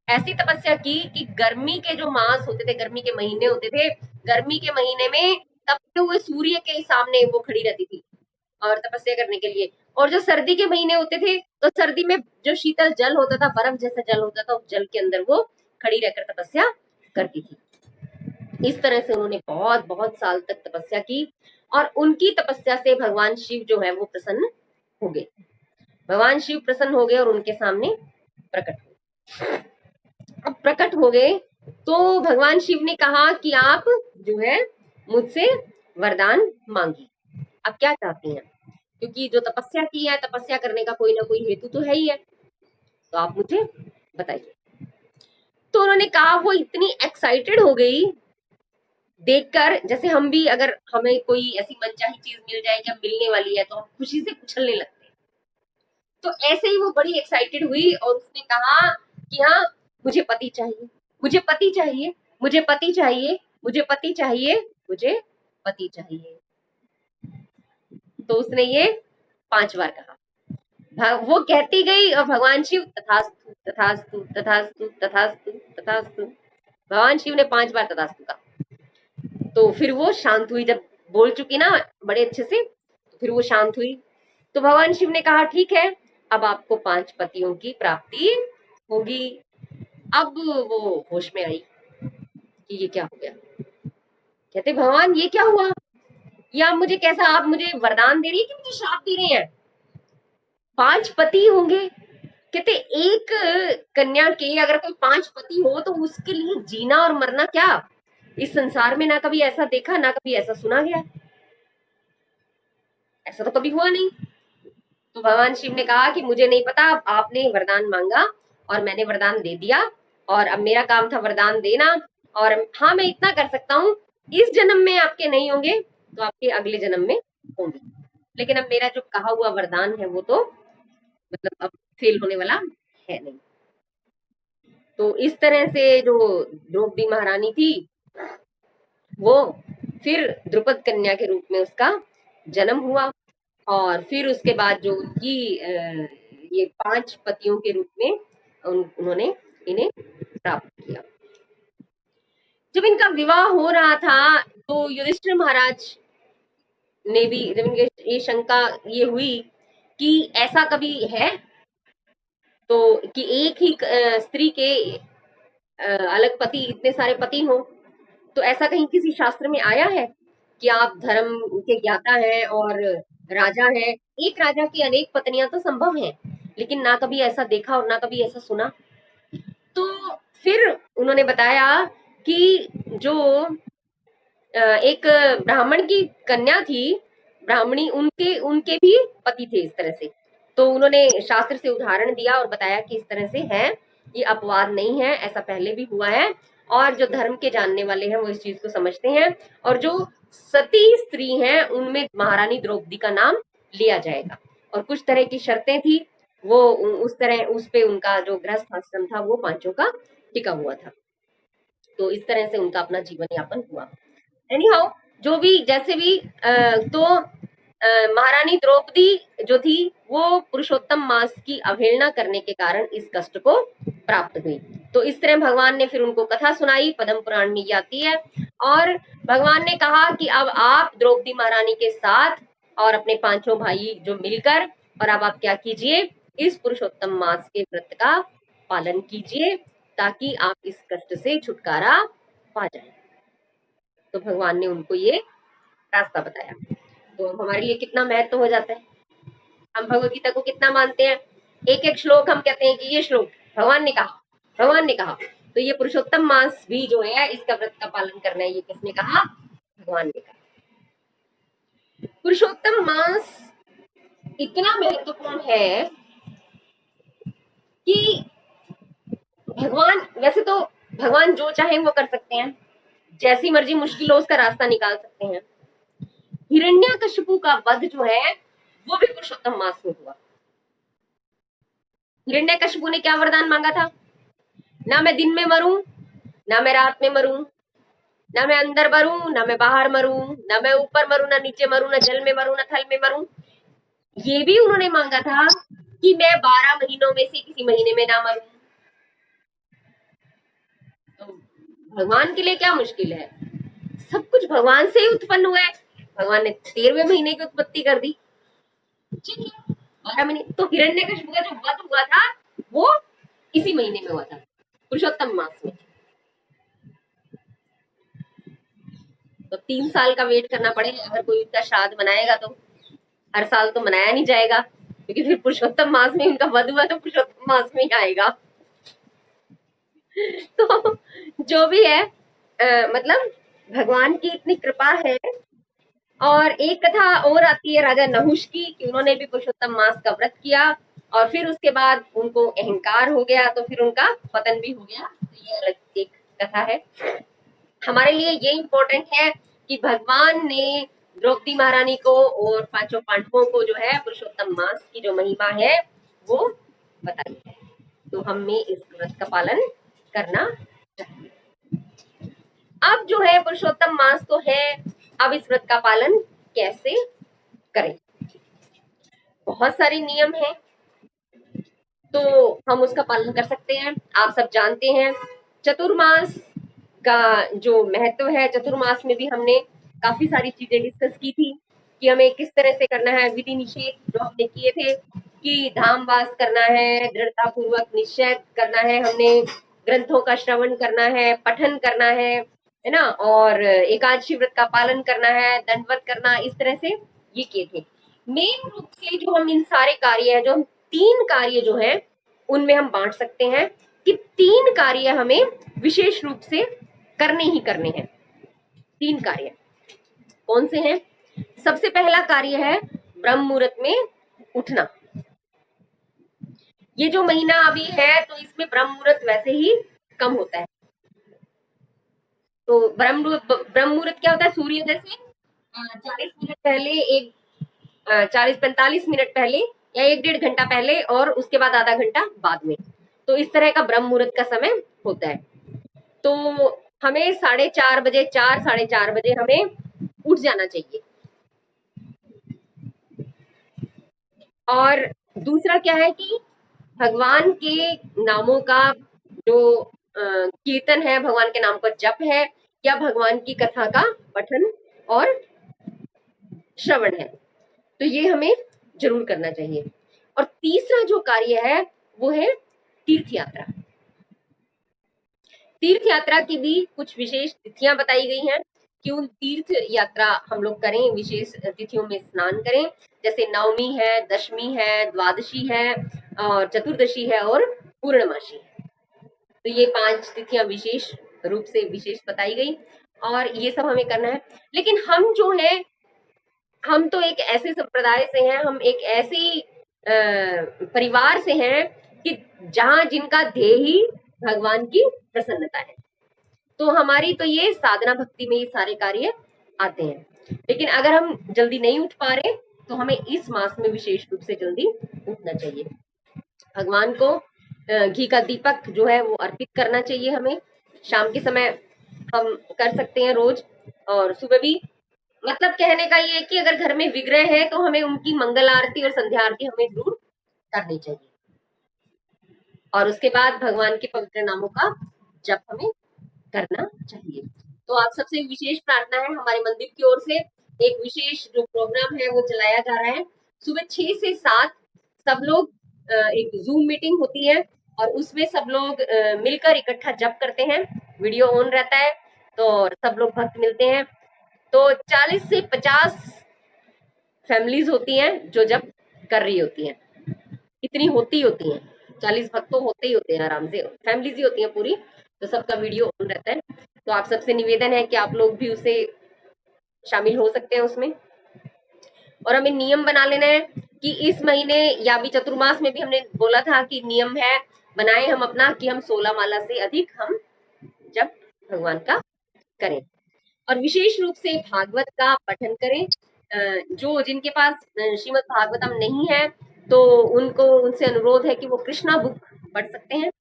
ऐसी तपस्या की कि गर्मी के जो मास होते थे, गर्मी के महीने होते थे, गर्मी के महीने में तपते हुए सूर्य के सामने वो खड़ी रहती थी और तपस्या करने के लिए। और जो सर्दी के महीने होते थे तो सर्दी में जो शीतल जल होता था, बर्फ जैसा जल होता था, उस जल के अंदर वो खड़ी रहकर तपस्या करती थी। इस तरह से उन्होंने बहुत बहुत साल तक तपस्या की और उनकी तपस्या से भगवान शिव जो है वो प्रसन्न हो गए। भगवान शिव प्रसन्न हो गए और उनके सामने प्रकट हुए। अब प्रकट हो गए तो भगवान शिव ने कहा कि आप जो है मुझसे वरदान मांगिए, आप क्या चाहती हैं, क्योंकि जो तपस्या की है, तपस्या करने का कोई ना कोई हेतु तो है ही है, तो आप मुझे बताइए। तो उन्होंने कहा, वो इतनी एक्साइटेड हो गई देखकर, जैसे हम भी अगर हमें कोई ऐसी मनचाही चीज मिल जाए या मिलने वाली है तो हम खुशी से उछलने लगते हैं। तो ऐसे ही वो बड़ी एक्साइटेड हुई और उसने कहा कि हाँ, मुझे पति चाहिए, मुझे पति चाहिए, मुझे पति चाहिए, मुझे पति चाहिए, मुझे पति चाहिए। तो उसने ये 5 बार कहा। वो कहती गई और भगवान शिव तथास्तु तथास्तु तथास्तु तथास्तु तथास्तु, भगवान शिव ने 5 बार तथास्तु कहा। तो फिर वो शांत हुई, जब बोल चुकी ना बड़े अच्छे से, तो फिर वो शांत हुई। तो भगवान शिव ने कहा ठीक है, अब आपको 5 पतियों की प्राप्ति होगी। अब वो होश में आई कि ये क्या हो गया। कहते भगवान ये क्या हुआ, ये आप मुझे कैसा, आप मुझे वरदान दे रही है कि मुझे श्राप दे रहे हैं। 5 पति होंगे, कहते एक कन्या के अगर कोई 5 पति हो तो उसके लिए जीना और मरना क्या, इस संसार में ना कभी ऐसा देखा, ना कभी ऐसा सुना गया, ऐसा तो कभी हुआ नहीं। तो भगवान शिव ने कहा कि मुझे नहीं पता, आपने वरदान मांगा और मैंने वरदान दे दिया, और अब मेरा काम था वरदान देना। और हाँ, मैं इतना कर सकता हूँ, इस जन्म में आपके नहीं होंगे तो आपके अगले जन्म में होंगे, लेकिन अब मेरा जो कहा हुआ वरदान है वो तो मतलब अब फेल होने वाला है नहीं। तो इस तरह से जो द्रौपदी महारानी थी वो फिर द्रुपद कन्या के रूप में उसका जन्म हुआ और फिर उसके बाद जो उनकी ये 5 पतियों के रूप में उन्होंने इन्हें प्राप्त किया। जब इनका विवाह हो रहा था तो युधिष्ठिर महाराज ने भी, जब इनके ये शंका ये हुई कि ऐसा कभी है तो कि एक ही स्त्री के अलग पति, इतने सारे पति हों, तो ऐसा कहीं किसी शास्त्र में आया है कि आप धर्म के ज्ञाता हैं और राजा हैं? एक राजा की अनेक पत्नियां तो संभव है, लेकिन ना कभी ऐसा देखा और ना कभी ऐसा सुना। तो फिर उन्होंने बताया कि जो एक ब्राह्मण की कन्या थी, ब्राह्मणी, उनके उनके भी पति थे इस तरह से। तो उन्होंने शास्त्र से उदाहरण दिया और बताया कि इस तरह से है, ये अपवाद नहीं है, ऐसा पहले भी हुआ है। और जो धर्म के जानने वाले हैं वो इस चीज को समझते हैं, और जो सती स्त्री हैं उनमें महारानी द्रौपदी का नाम लिया जाएगा। और कुछ तरह की शर्तें थी, वो उस तरह उस पे उनका जो गृहस्थ आश्रम था वो पांचों का टिका हुआ था। तो इस तरह से उनका अपना जीवन यापन हुआ। एनी हाउ, जो भी जैसे भी तो महारानी द्रौपदी जो थी वो पुरुषोत्तम मास की अवहेलना करने के कारण इस कष्ट को प्राप्त हुई। तो इस तरह भगवान ने फिर उनको कथा सुनाई, पद्म पुराण में ये आती है। और भगवान ने कहा कि अब आप द्रौपदी महारानी के साथ और अपने पांचों भाई जो मिलकर, और अब आप क्या कीजिए, इस पुरुषोत्तम मास के व्रत का पालन कीजिए ताकि आप इस कष्ट से छुटकारा पा जाए। तो भगवान ने उनको ये रास्ता बताया। तो हमारे लिए कितना महत्व हो जाता है, हम भगवत गीता को कितना मानते हैं। एक एक श्लोक हम कहते हैं कि ये श्लोक भगवान ने कहा, भगवान ने कहा। तो ये पुरुषोत्तम मास भी जो है इसका व्रत का पालन करना है, ये किसने कहा? भगवान ने कहा। पुरुषोत्तम मास इतना महत्वपूर्ण है कि भगवान, वैसे तो भगवान जो चाहे वो कर सकते हैं, जैसी मर्जी मुश्किल हो उसका रास्ता निकाल सकते हैं। हिरण्यकशिपु का वध जो है वो भी पुरुषोत्तम मास में हुआ। हिरण्यकशिपु ने क्या वरदान मांगा था? ना मैं दिन में मरूं, ना मैं रात में मरूं, ना मैं अंदर मरूं, ना मैं बाहर मरूं, ना मैं ऊपर मरूं, ना नीचे मरूं, ना जल में मरूं, ना थल में मरूं। ये भी उन्होंने मांगा था कि मैं 12 महीनों में से किसी महीने में ना मरूं। तो भगवान के लिए क्या मुश्किल है? सब कुछ भगवान से ही उत्पन्न हुआ है। भगवान ने 13वें महीने की उत्पत्ति कर दी, ठीक है, 12 महीने। तो हिरण्यकशिपु का जो वध हुआ था वो इसी महीने में हुआ था, पुरुषोत्तम मास में। तो 3 साल का वेट करना पड़े अगर कोई उनका श्राद्ध मनाएगा तो। हर साल तो मनाया नहीं जाएगा, क्योंकि फिर पुरुषोत्तम मास में उनका वध हुआ तो पुरुषोत्तम मास में ही आएगा। तो जो भी है, मतलब भगवान की इतनी कृपा है। और एक कथा और आती है राजा नहुष की, कि उन्होंने भी पुरुषोत्तम मास का व्रत किया और फिर उसके बाद उनको अहंकार हो गया, तो फिर उनका पतन भी हो गया। तो ये अलग एक कथा है। हमारे लिए ये इम्पोर्टेंट है कि भगवान ने द्रौपदी महारानी को और पांचों पांडवों को जो है पुरुषोत्तम मास की जो महिमा है वो बताई है। तो हमें इस व्रत का पालन करना चाहिए। अब जो है पुरुषोत्तम मास तो है, अब इस व्रत का पालन कैसे करें? बहुत सारे नियम हैं, तो हम उसका पालन कर सकते हैं। आप सब जानते हैं चतुर्मास का जो महत्व है। चतुर्मास में भी हमने काफी सारी चीजें डिस्कस की थी कि हमें किस तरह से करना है। विधि निषेध जो हमने किए थे कि धामवास करना है, दृढ़ता पूर्वक निश्चय करना है, हमने ग्रंथों का श्रवण करना है, पठन करना है ना, और एकादशी व्रत का पालन करना है, दंडवत करना, इस तरह से ये किए थे। मेन रूप से जो हम इन सारे कार्य है, जो हम 3 कार्य जो है उनमें हम बांट सकते हैं कि 3 कार्य हमें विशेष रूप से करने ही करने हैं। 3 कार्य कौन से हैं? सबसे पहला कार्य है ब्रह्म मुहूर्त में उठना। ये जो महीना अभी है तो इसमें ब्रह्म मुहूर्त वैसे ही कम होता है। तो ब्रह्म मुहूर्त क्या होता है? सूर्योदय से 40 मिनट पहले, एक 40-45 मिनट पहले या 1-1.5 घंटा पहले, और उसके बाद आधा घंटा बाद में। तो इस तरह का ब्रह्म मुहूर्त का समय होता है। तो हमें 4:30 बजे, 4 साढ़े 4 बजे हमें उठ जाना चाहिए। और दूसरा क्या है कि भगवान के नामों का जो कीर्तन है, भगवान के नाम का जप है, या भगवान की कथा का पठन और श्रवण है, तो ये हमें जरूर करना चाहिए। और तीसरा जो कार्य है वो है तीर्थ यात्रा। तीर्थ यात्रा की भी कुछ विशेष तिथियां बताई गई हैं कि उन तीर्थ यात्रा हम लोग करें, विशेष तिथियों में स्नान करें, जैसे नवमी है, दशमी है, द्वादशी है, और चतुर्दशी है, और पूर्णमासी है। तो ये 5 तिथियां विशेष रूप से विशेष बताई गई, और ये सब हमें करना है। लेकिन हम जो है, हम तो एक ऐसे संप्रदाय से हैं, हम एक ऐसी परिवार से हैं कि जहां जिनका ध्येय ही भगवान की प्रसन्नता है। तो हमारी तो ये साधना भक्ति में ये सारे कार्य आते हैं। लेकिन अगर हम जल्दी नहीं उठ पा रहे, तो हमें इस मास में विशेष रूप से जल्दी उठना चाहिए। भगवान को घी का दीपक जो है वो अर्पित करना चाहिए हमें। शाम के समय हम कर सकते हैं रोज, और सुबह भी। मतलब कहने का ये है कि अगर घर में विग्रह है तो हमें उनकी मंगल आरती और संध्या आरती हमें जरूर करनी चाहिए, और उसके बाद भगवान के पवित्र नामों का जप हमें करना चाहिए। तो आप सबसे विशेष प्रार्थना है, हमारे मंदिर की ओर से एक विशेष जो प्रोग्राम है वो चलाया जा रहा है। सुबह 6 से 7 सब लोग एक जूम मीटिंग होती है, और उसमें सब लोग मिलकर इकट्ठा जप करते हैं। वीडियो ऑन रहता है, तो सब लोग भक्त मिलते हैं। तो 40 से 50 फैमिलीज होती हैं जो जप कर रही होती हैं। इतनी होती हैं, 40 भक्त तो होते ही होते हैं, आराम से फैमिलीज ही होती हैं पूरी। तो सबका वीडियो ऑन रहता है। तो आप सबसे निवेदन है कि आप लोग भी उसे शामिल हो सकते हैं उसमें। और हमें नियम बना लेना है कि इस महीने या भी चतुर्मास में भी हमने बोला था कि नियम है बनाए हम अपना कि हम 16 माला से अधिक हम जब भगवान का करें, और विशेष रूप से भागवत का पठन करें। जो जिनके पास श्रीमद् भागवतम नहीं है, तो उनको उनसे अनुरोध है कि वो कृष्णा बुक पढ़ सकते हैं।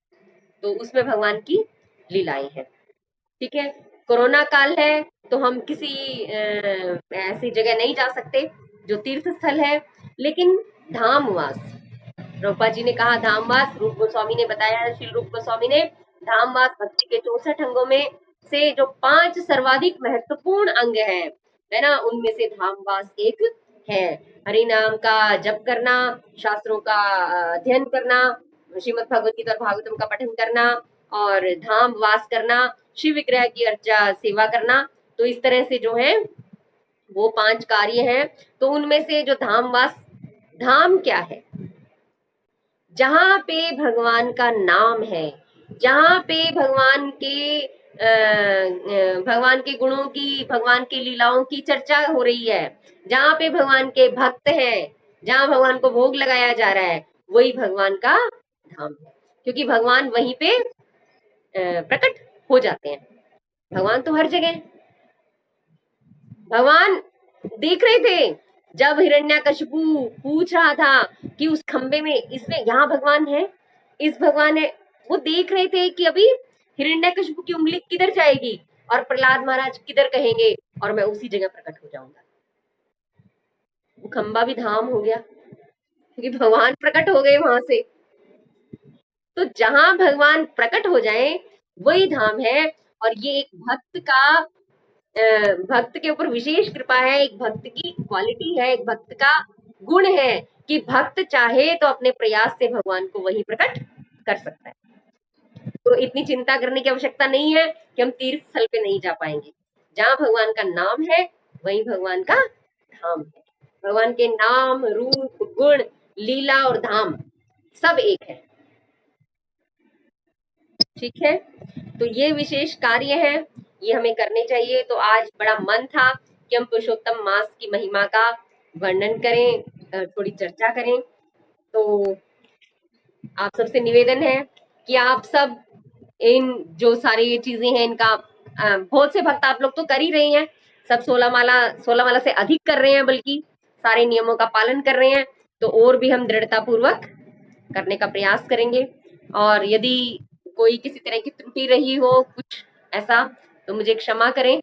तो उसमें भगवान की लीलाएं हैं। ठीक है, कोरोना काल है, तो हम किसी ऐसी जगह नहीं जा सकते जो तीर्थ स्थल है, लेकिन धामवास, रूपा जी ने कहा धामवास, रूप गोस्वामी ने बताया, श्री रूप गोस्वामी ने धामवास भक्ति के 64 अंगों में से जो 5 सर्वाधिक महत्वपूर्ण अंग है ना, उनमें से धामवास एक है। हरि नाम का जप करना, शास्त्रों का अध्ययन करना, श्रीमद् भगवत गीता और भागवतम का पठन करना, और धाम वास करना, शिव विग्रह की अर्चा सेवा करना। तो इस तरह से जो है वो 5 कार्य हैं। तो उनमें से जो धाम वास, धाम क्या है? जहां पे भगवान का नाम है, जहां पे भगवान के गुणों की, भगवान की लीलाओं की चर्चा हो रही है, जहां पे भगवान के भक्त हैं, जहां भगवान को भोग लगाया जा रहा है, वही भगवान का धाम है। क्योंकि भगवान वहीं पे प्रकट हो जाते हैं। भगवान तो हर जगह है। भगवान देख रहे थे जब हिरण्यकशिपु पूछ रहा था कि उस खंबे में, इसमें यहाँ भगवान है, इस भगवान है, वो देख रहे थे कि अभी हिरण्यकशिपु की उंगली किधर जाएगी और प्रहलाद महाराज किधर कहेंगे, और मैं उसी जगह प्रकट हो जाऊंगा। वो खंबा भी धाम हो गया, क्योंकि भगवान प्रकट हो गए वहां से। तो जहां भगवान प्रकट हो जाए वही धाम है। और ये एक भक्त का भक्त के ऊपर विशेष कृपा है, एक भक्त की क्वालिटी है, एक भक्त का गुण है कि भक्त चाहे तो अपने प्रयास से भगवान को वही प्रकट कर सकता है। तो इतनी चिंता करने की आवश्यकता नहीं है कि हम तीर्थ स्थल पे नहीं जा पाएंगे। जहां भगवान का नाम है वही भगवान का धाम है। भगवान के नाम, रूप, गुण, लीला और धाम सब एक है। ठीक है, तो ये विशेष कार्य है, ये हमें करने चाहिए। तो आज बड़ा मन था कि हम पुरुषोत्तम मास की महिमा का वर्णन करें, थोड़ी चर्चा करें। तो आप सबसे निवेदन है कि आप सब इन जो सारी ये चीजें हैं इनका, बहुत से भक्त आप लोग तो कर ही रहे हैं, सब 16 माला से अधिक कर रहे हैं, बल्कि सारे नियमों का पालन कर रहे हैं। तो और भी हम दृढ़ता पूर्वक करने का प्रयास करेंगे। और यदि कोई किसी तरह की त्रुटि रही हो कुछ ऐसा, तो मुझे क्षमा करें।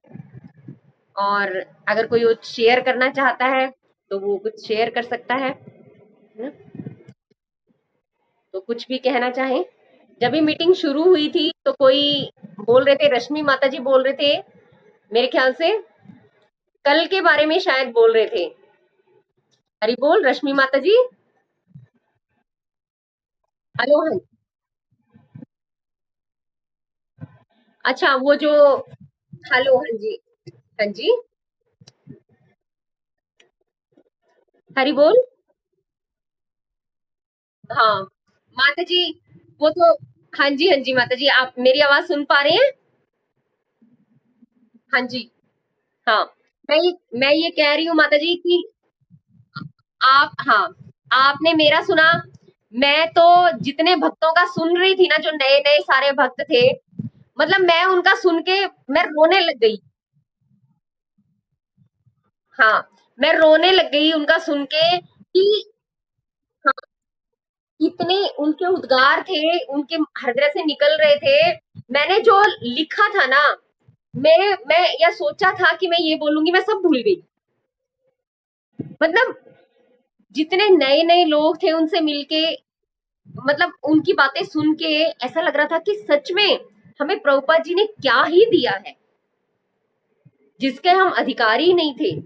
और अगर कोई शेयर करना चाहता है तो वो कुछ शेयर कर सकता है। है ना? तो कुछ भी कहना चाहें? जब भी मीटिंग शुरू हुई थी तो कोई बोल रहे थे, रश्मि माता जी बोल रहे थे, मेरे ख्याल से कल के बारे में शायद बोल रहे थे। हरि बोल रश्मि माता जी। हेलो, हाँ। अच्छा, वो जो हेलो, हाँ जी, हाँ जी, हरि बोल। हाँ, माता जी, वो तो हाँ जी, हाँ जी माता जी, आप मेरी आवाज सुन पा रहे हैं? हाँ जी, हाँ। मैं ये कह रही हूँ माता जी कि आप, हाँ, आपने मेरा सुना। मैं तो जितने भक्तों का सुन रही थी ना, जो नए नए सारे भक्त थे, मतलब मैं उनका सुन के मैं रोने लग गई। हाँ, मैं रोने लग गई उनका सुन के कि हाँ, इतने उनके उद्गार थे, उनके हृदय से निकल रहे थे। मैंने जो लिखा था ना, मैं यह सोचा था कि मैं ये बोलूंगी, मैं सब भूल गई। मतलब जितने नए नए लोग थे उनसे मिलके, मतलब उनकी बातें सुन के ऐसा लग रहा था कि सच में हमें प्रभुपाद जी ने क्या ही दिया है, जिसके हम अधिकारी ही नहीं थे।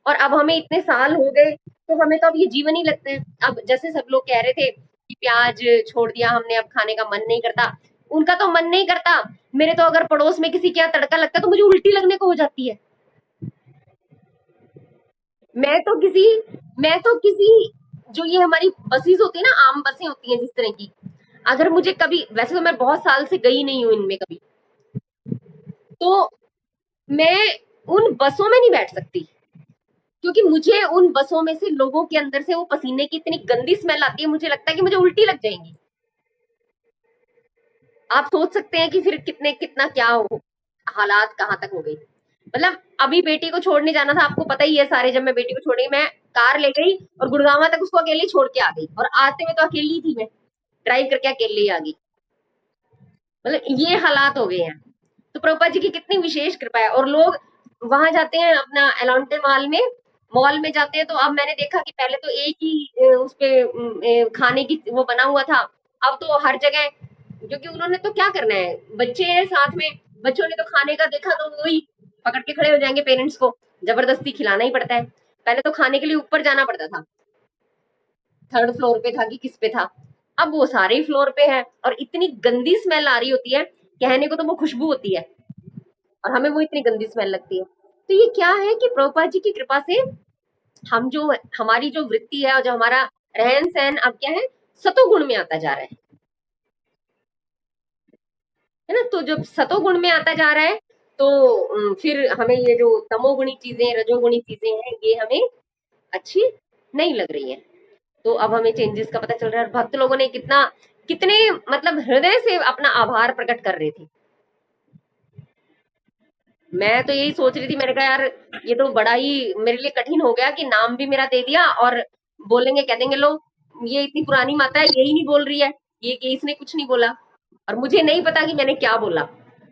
और अब हमें इतने साल हो गए तो हमें तो अब ये जीवन ही लगता है। अब जैसे सब लोग कह रहे थे कि प्याज छोड़ दिया हमने, अब खाने का मन नहीं करता। उनका तो मन नहीं करता, मेरे तो अगर पड़ोस में किसी के यहाँ तड़का लगता है तो मुझे उल्टी लगने को हो जाती है। मैं तो किसी मैं तो किसी जो ये हमारी बसेस होती है ना, आम बसें होती हैं जिस तरह की, अगर मुझे कभी, वैसे तो मैं बहुत साल से गई नहीं हूँ इनमें कभी, तो मैं उन बसों में नहीं बैठ सकती, क्योंकि मुझे उन बसों में से लोगों के अंदर से वो पसीने की इतनी गंदी स्मेल आती है, मुझे लगता है कि मुझे उल्टी लग जाएंगी। आप सोच सकते हैं कि फिर कितने कितना क्या हो, हालात कहाँ तक हो गई। मतलब अभी बेटी को छोड़ने जाना था, आपको पता ही है सारे, जब मैं बेटी को छोड़ी, मैं कार ले गई और गुड़गांव तक उसको अकेली छोड़ के आ गई, और आते में तो अकेली थी, मैं ड्राइव करके अकेले ही आ गई। मतलब ये हालात हो गए हैं। तो प्रभुपाद जी की कितनी विशेष कृपा है। और लोग वहां जाते हैं अपना एलांटे मॉल में जाते हैं, तो अब मैंने देखा कि पहले तो एक ही उस पे खाने की वो बना हुआ था। अब तो हर जगह, क्योंकि उन्होंने तो क्या करना है, बच्चे हैं साथ में, बच्चों ने तो खाने का देखा तो वही पकड़ के खड़े हो जाएंगे, पेरेंट्स को जबरदस्ती खिलाना ही पड़ता है। पहले तो खाने के लिए ऊपर जाना पड़ता था, थर्ड फ्लोर पे था कि किस पे था, अब वो सारे ही फ्लोर पे है, और इतनी गंदी स्मेल आ रही होती है, कहने को तो वो खुशबू होती है, और हमें वो इतनी गंदी स्मेल लगती है। तो ये क्या है कि प्रभुपाद जी की कृपा से हम जो, हमारी जो वृत्ति है और जो हमारा रहन सहन अब क्या है, सतोगुण में आता जा रहा है ना। तो जब सतोगुण में आता जा रहा है, तो फिर हमें ये जो तमोगुणी चीजें, रजोगुणी चीजें हैं, ये हमें अच्छी नहीं लग रही है। तो अब हमें चेंजेस का पता चल रहा है, और भक्त लोगों ने कितना, कितने मतलब हृदय से अपना आभार प्रकट कर रहे थे। मैं तो यही सोच रही थी, मैंने कहा यार ये तो बड़ा ही मेरे लिए कठिन हो गया कि नाम भी मेरा दे दिया, और बोलेंगे, कह देंगे लोग ये इतनी पुरानी माता है, यही नहीं बोल रही है, ये इसने कुछ नहीं बोला। और मुझे नहीं पता कि मैंने क्या बोला,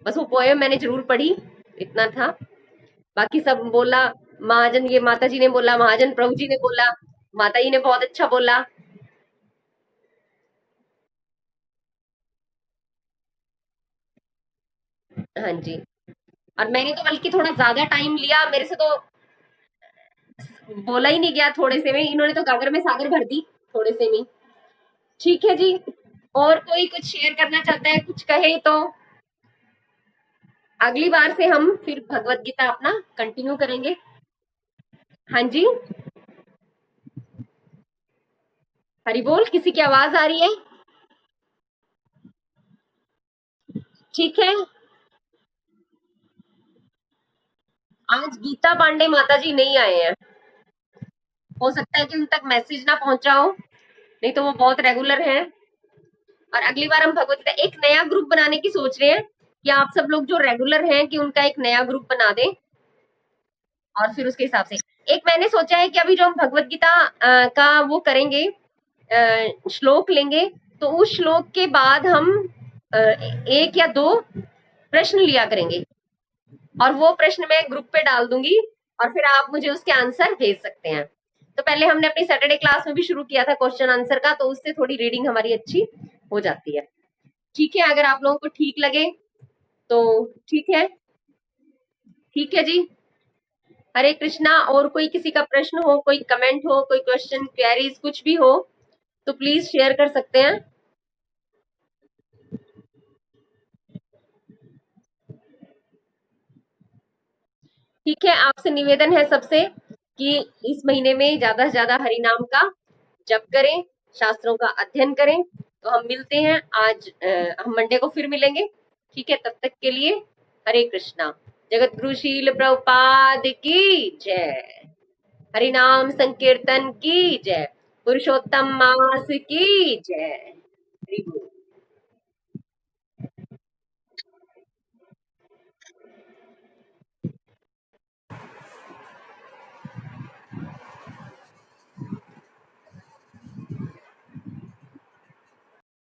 बस वो पोएम मैंने जरूर पढ़ी, इतना था। बाकी सब बोला, महाजन, ये माता जी ने बोला, महाजन प्रभु जी ने बोला, माता जी ने बहुत अच्छा बोला। हाँ जी। और मैंने तो बल्कि थोड़ा ज्यादा टाइम लिया, मेरे से तो बोला ही नहीं गया, थोड़े से में इन्होंने तो गागर में सागर भर दी, थोड़े से में। ठीक है जी। और कोई कुछ शेयर करना चाहता है, कुछ कहे तो अगली बार से हम फिर भगवत गीता अपना कंटिन्यू करेंगे। हाँ जी, हरि बोल, किसी की आवाज आ रही है? ठीक है। आज गीता पांडे माता जी नहीं आए हैं, हो सकता है कि उन तक मैसेज ना पहुंचा हो, नहीं तो वो बहुत रेगुलर हैं। और अगली बार हम भगवत गीता एक नया ग्रुप बनाने की सोच रहे हैं, कि आप सब लोग जो रेगुलर हैं कि उनका एक नया ग्रुप बना दें, और फिर उसके हिसाब से एक मैंने सोचा है कि अभी जो हम भगवत गीता का वो करेंगे, श्लोक लेंगे, तो उस श्लोक के बाद हम एक या दो प्रश्न लिया करेंगे, और वो प्रश्न मैं ग्रुप पे डाल दूंगी, और फिर आप मुझे उसके आंसर भेज सकते हैं। तो पहले हमने अपनी सैटरडे क्लास में भी शुरू किया था क्वेश्चन आंसर का, तो उससे थोड़ी रीडिंग हमारी अच्छी हो जाती है। ठीक है, अगर आप लोगों को ठीक लगे तो ठीक है। ठीक है जी, हरे कृष्णा। और कोई किसी का प्रश्न हो, कोई कमेंट हो, कोई क्वेश्चन क्वेरीज कुछ भी हो तो प्लीज शेयर कर सकते हैं। ठीक है, आपसे निवेदन है सबसे कि इस महीने में ज्यादा से ज्यादा हरि नाम का जप करें, शास्त्रों का अध्ययन करें। तो हम मिलते हैं आज, हम मंडे को फिर मिलेंगे। ठीक है, तब तक के लिए हरे कृष्णा। जगत गुरु शील प्रभुपाद की जय। हरि नाम संकीर्तन की जय। पुरुषोत्तम मास की जय। हरि बोल।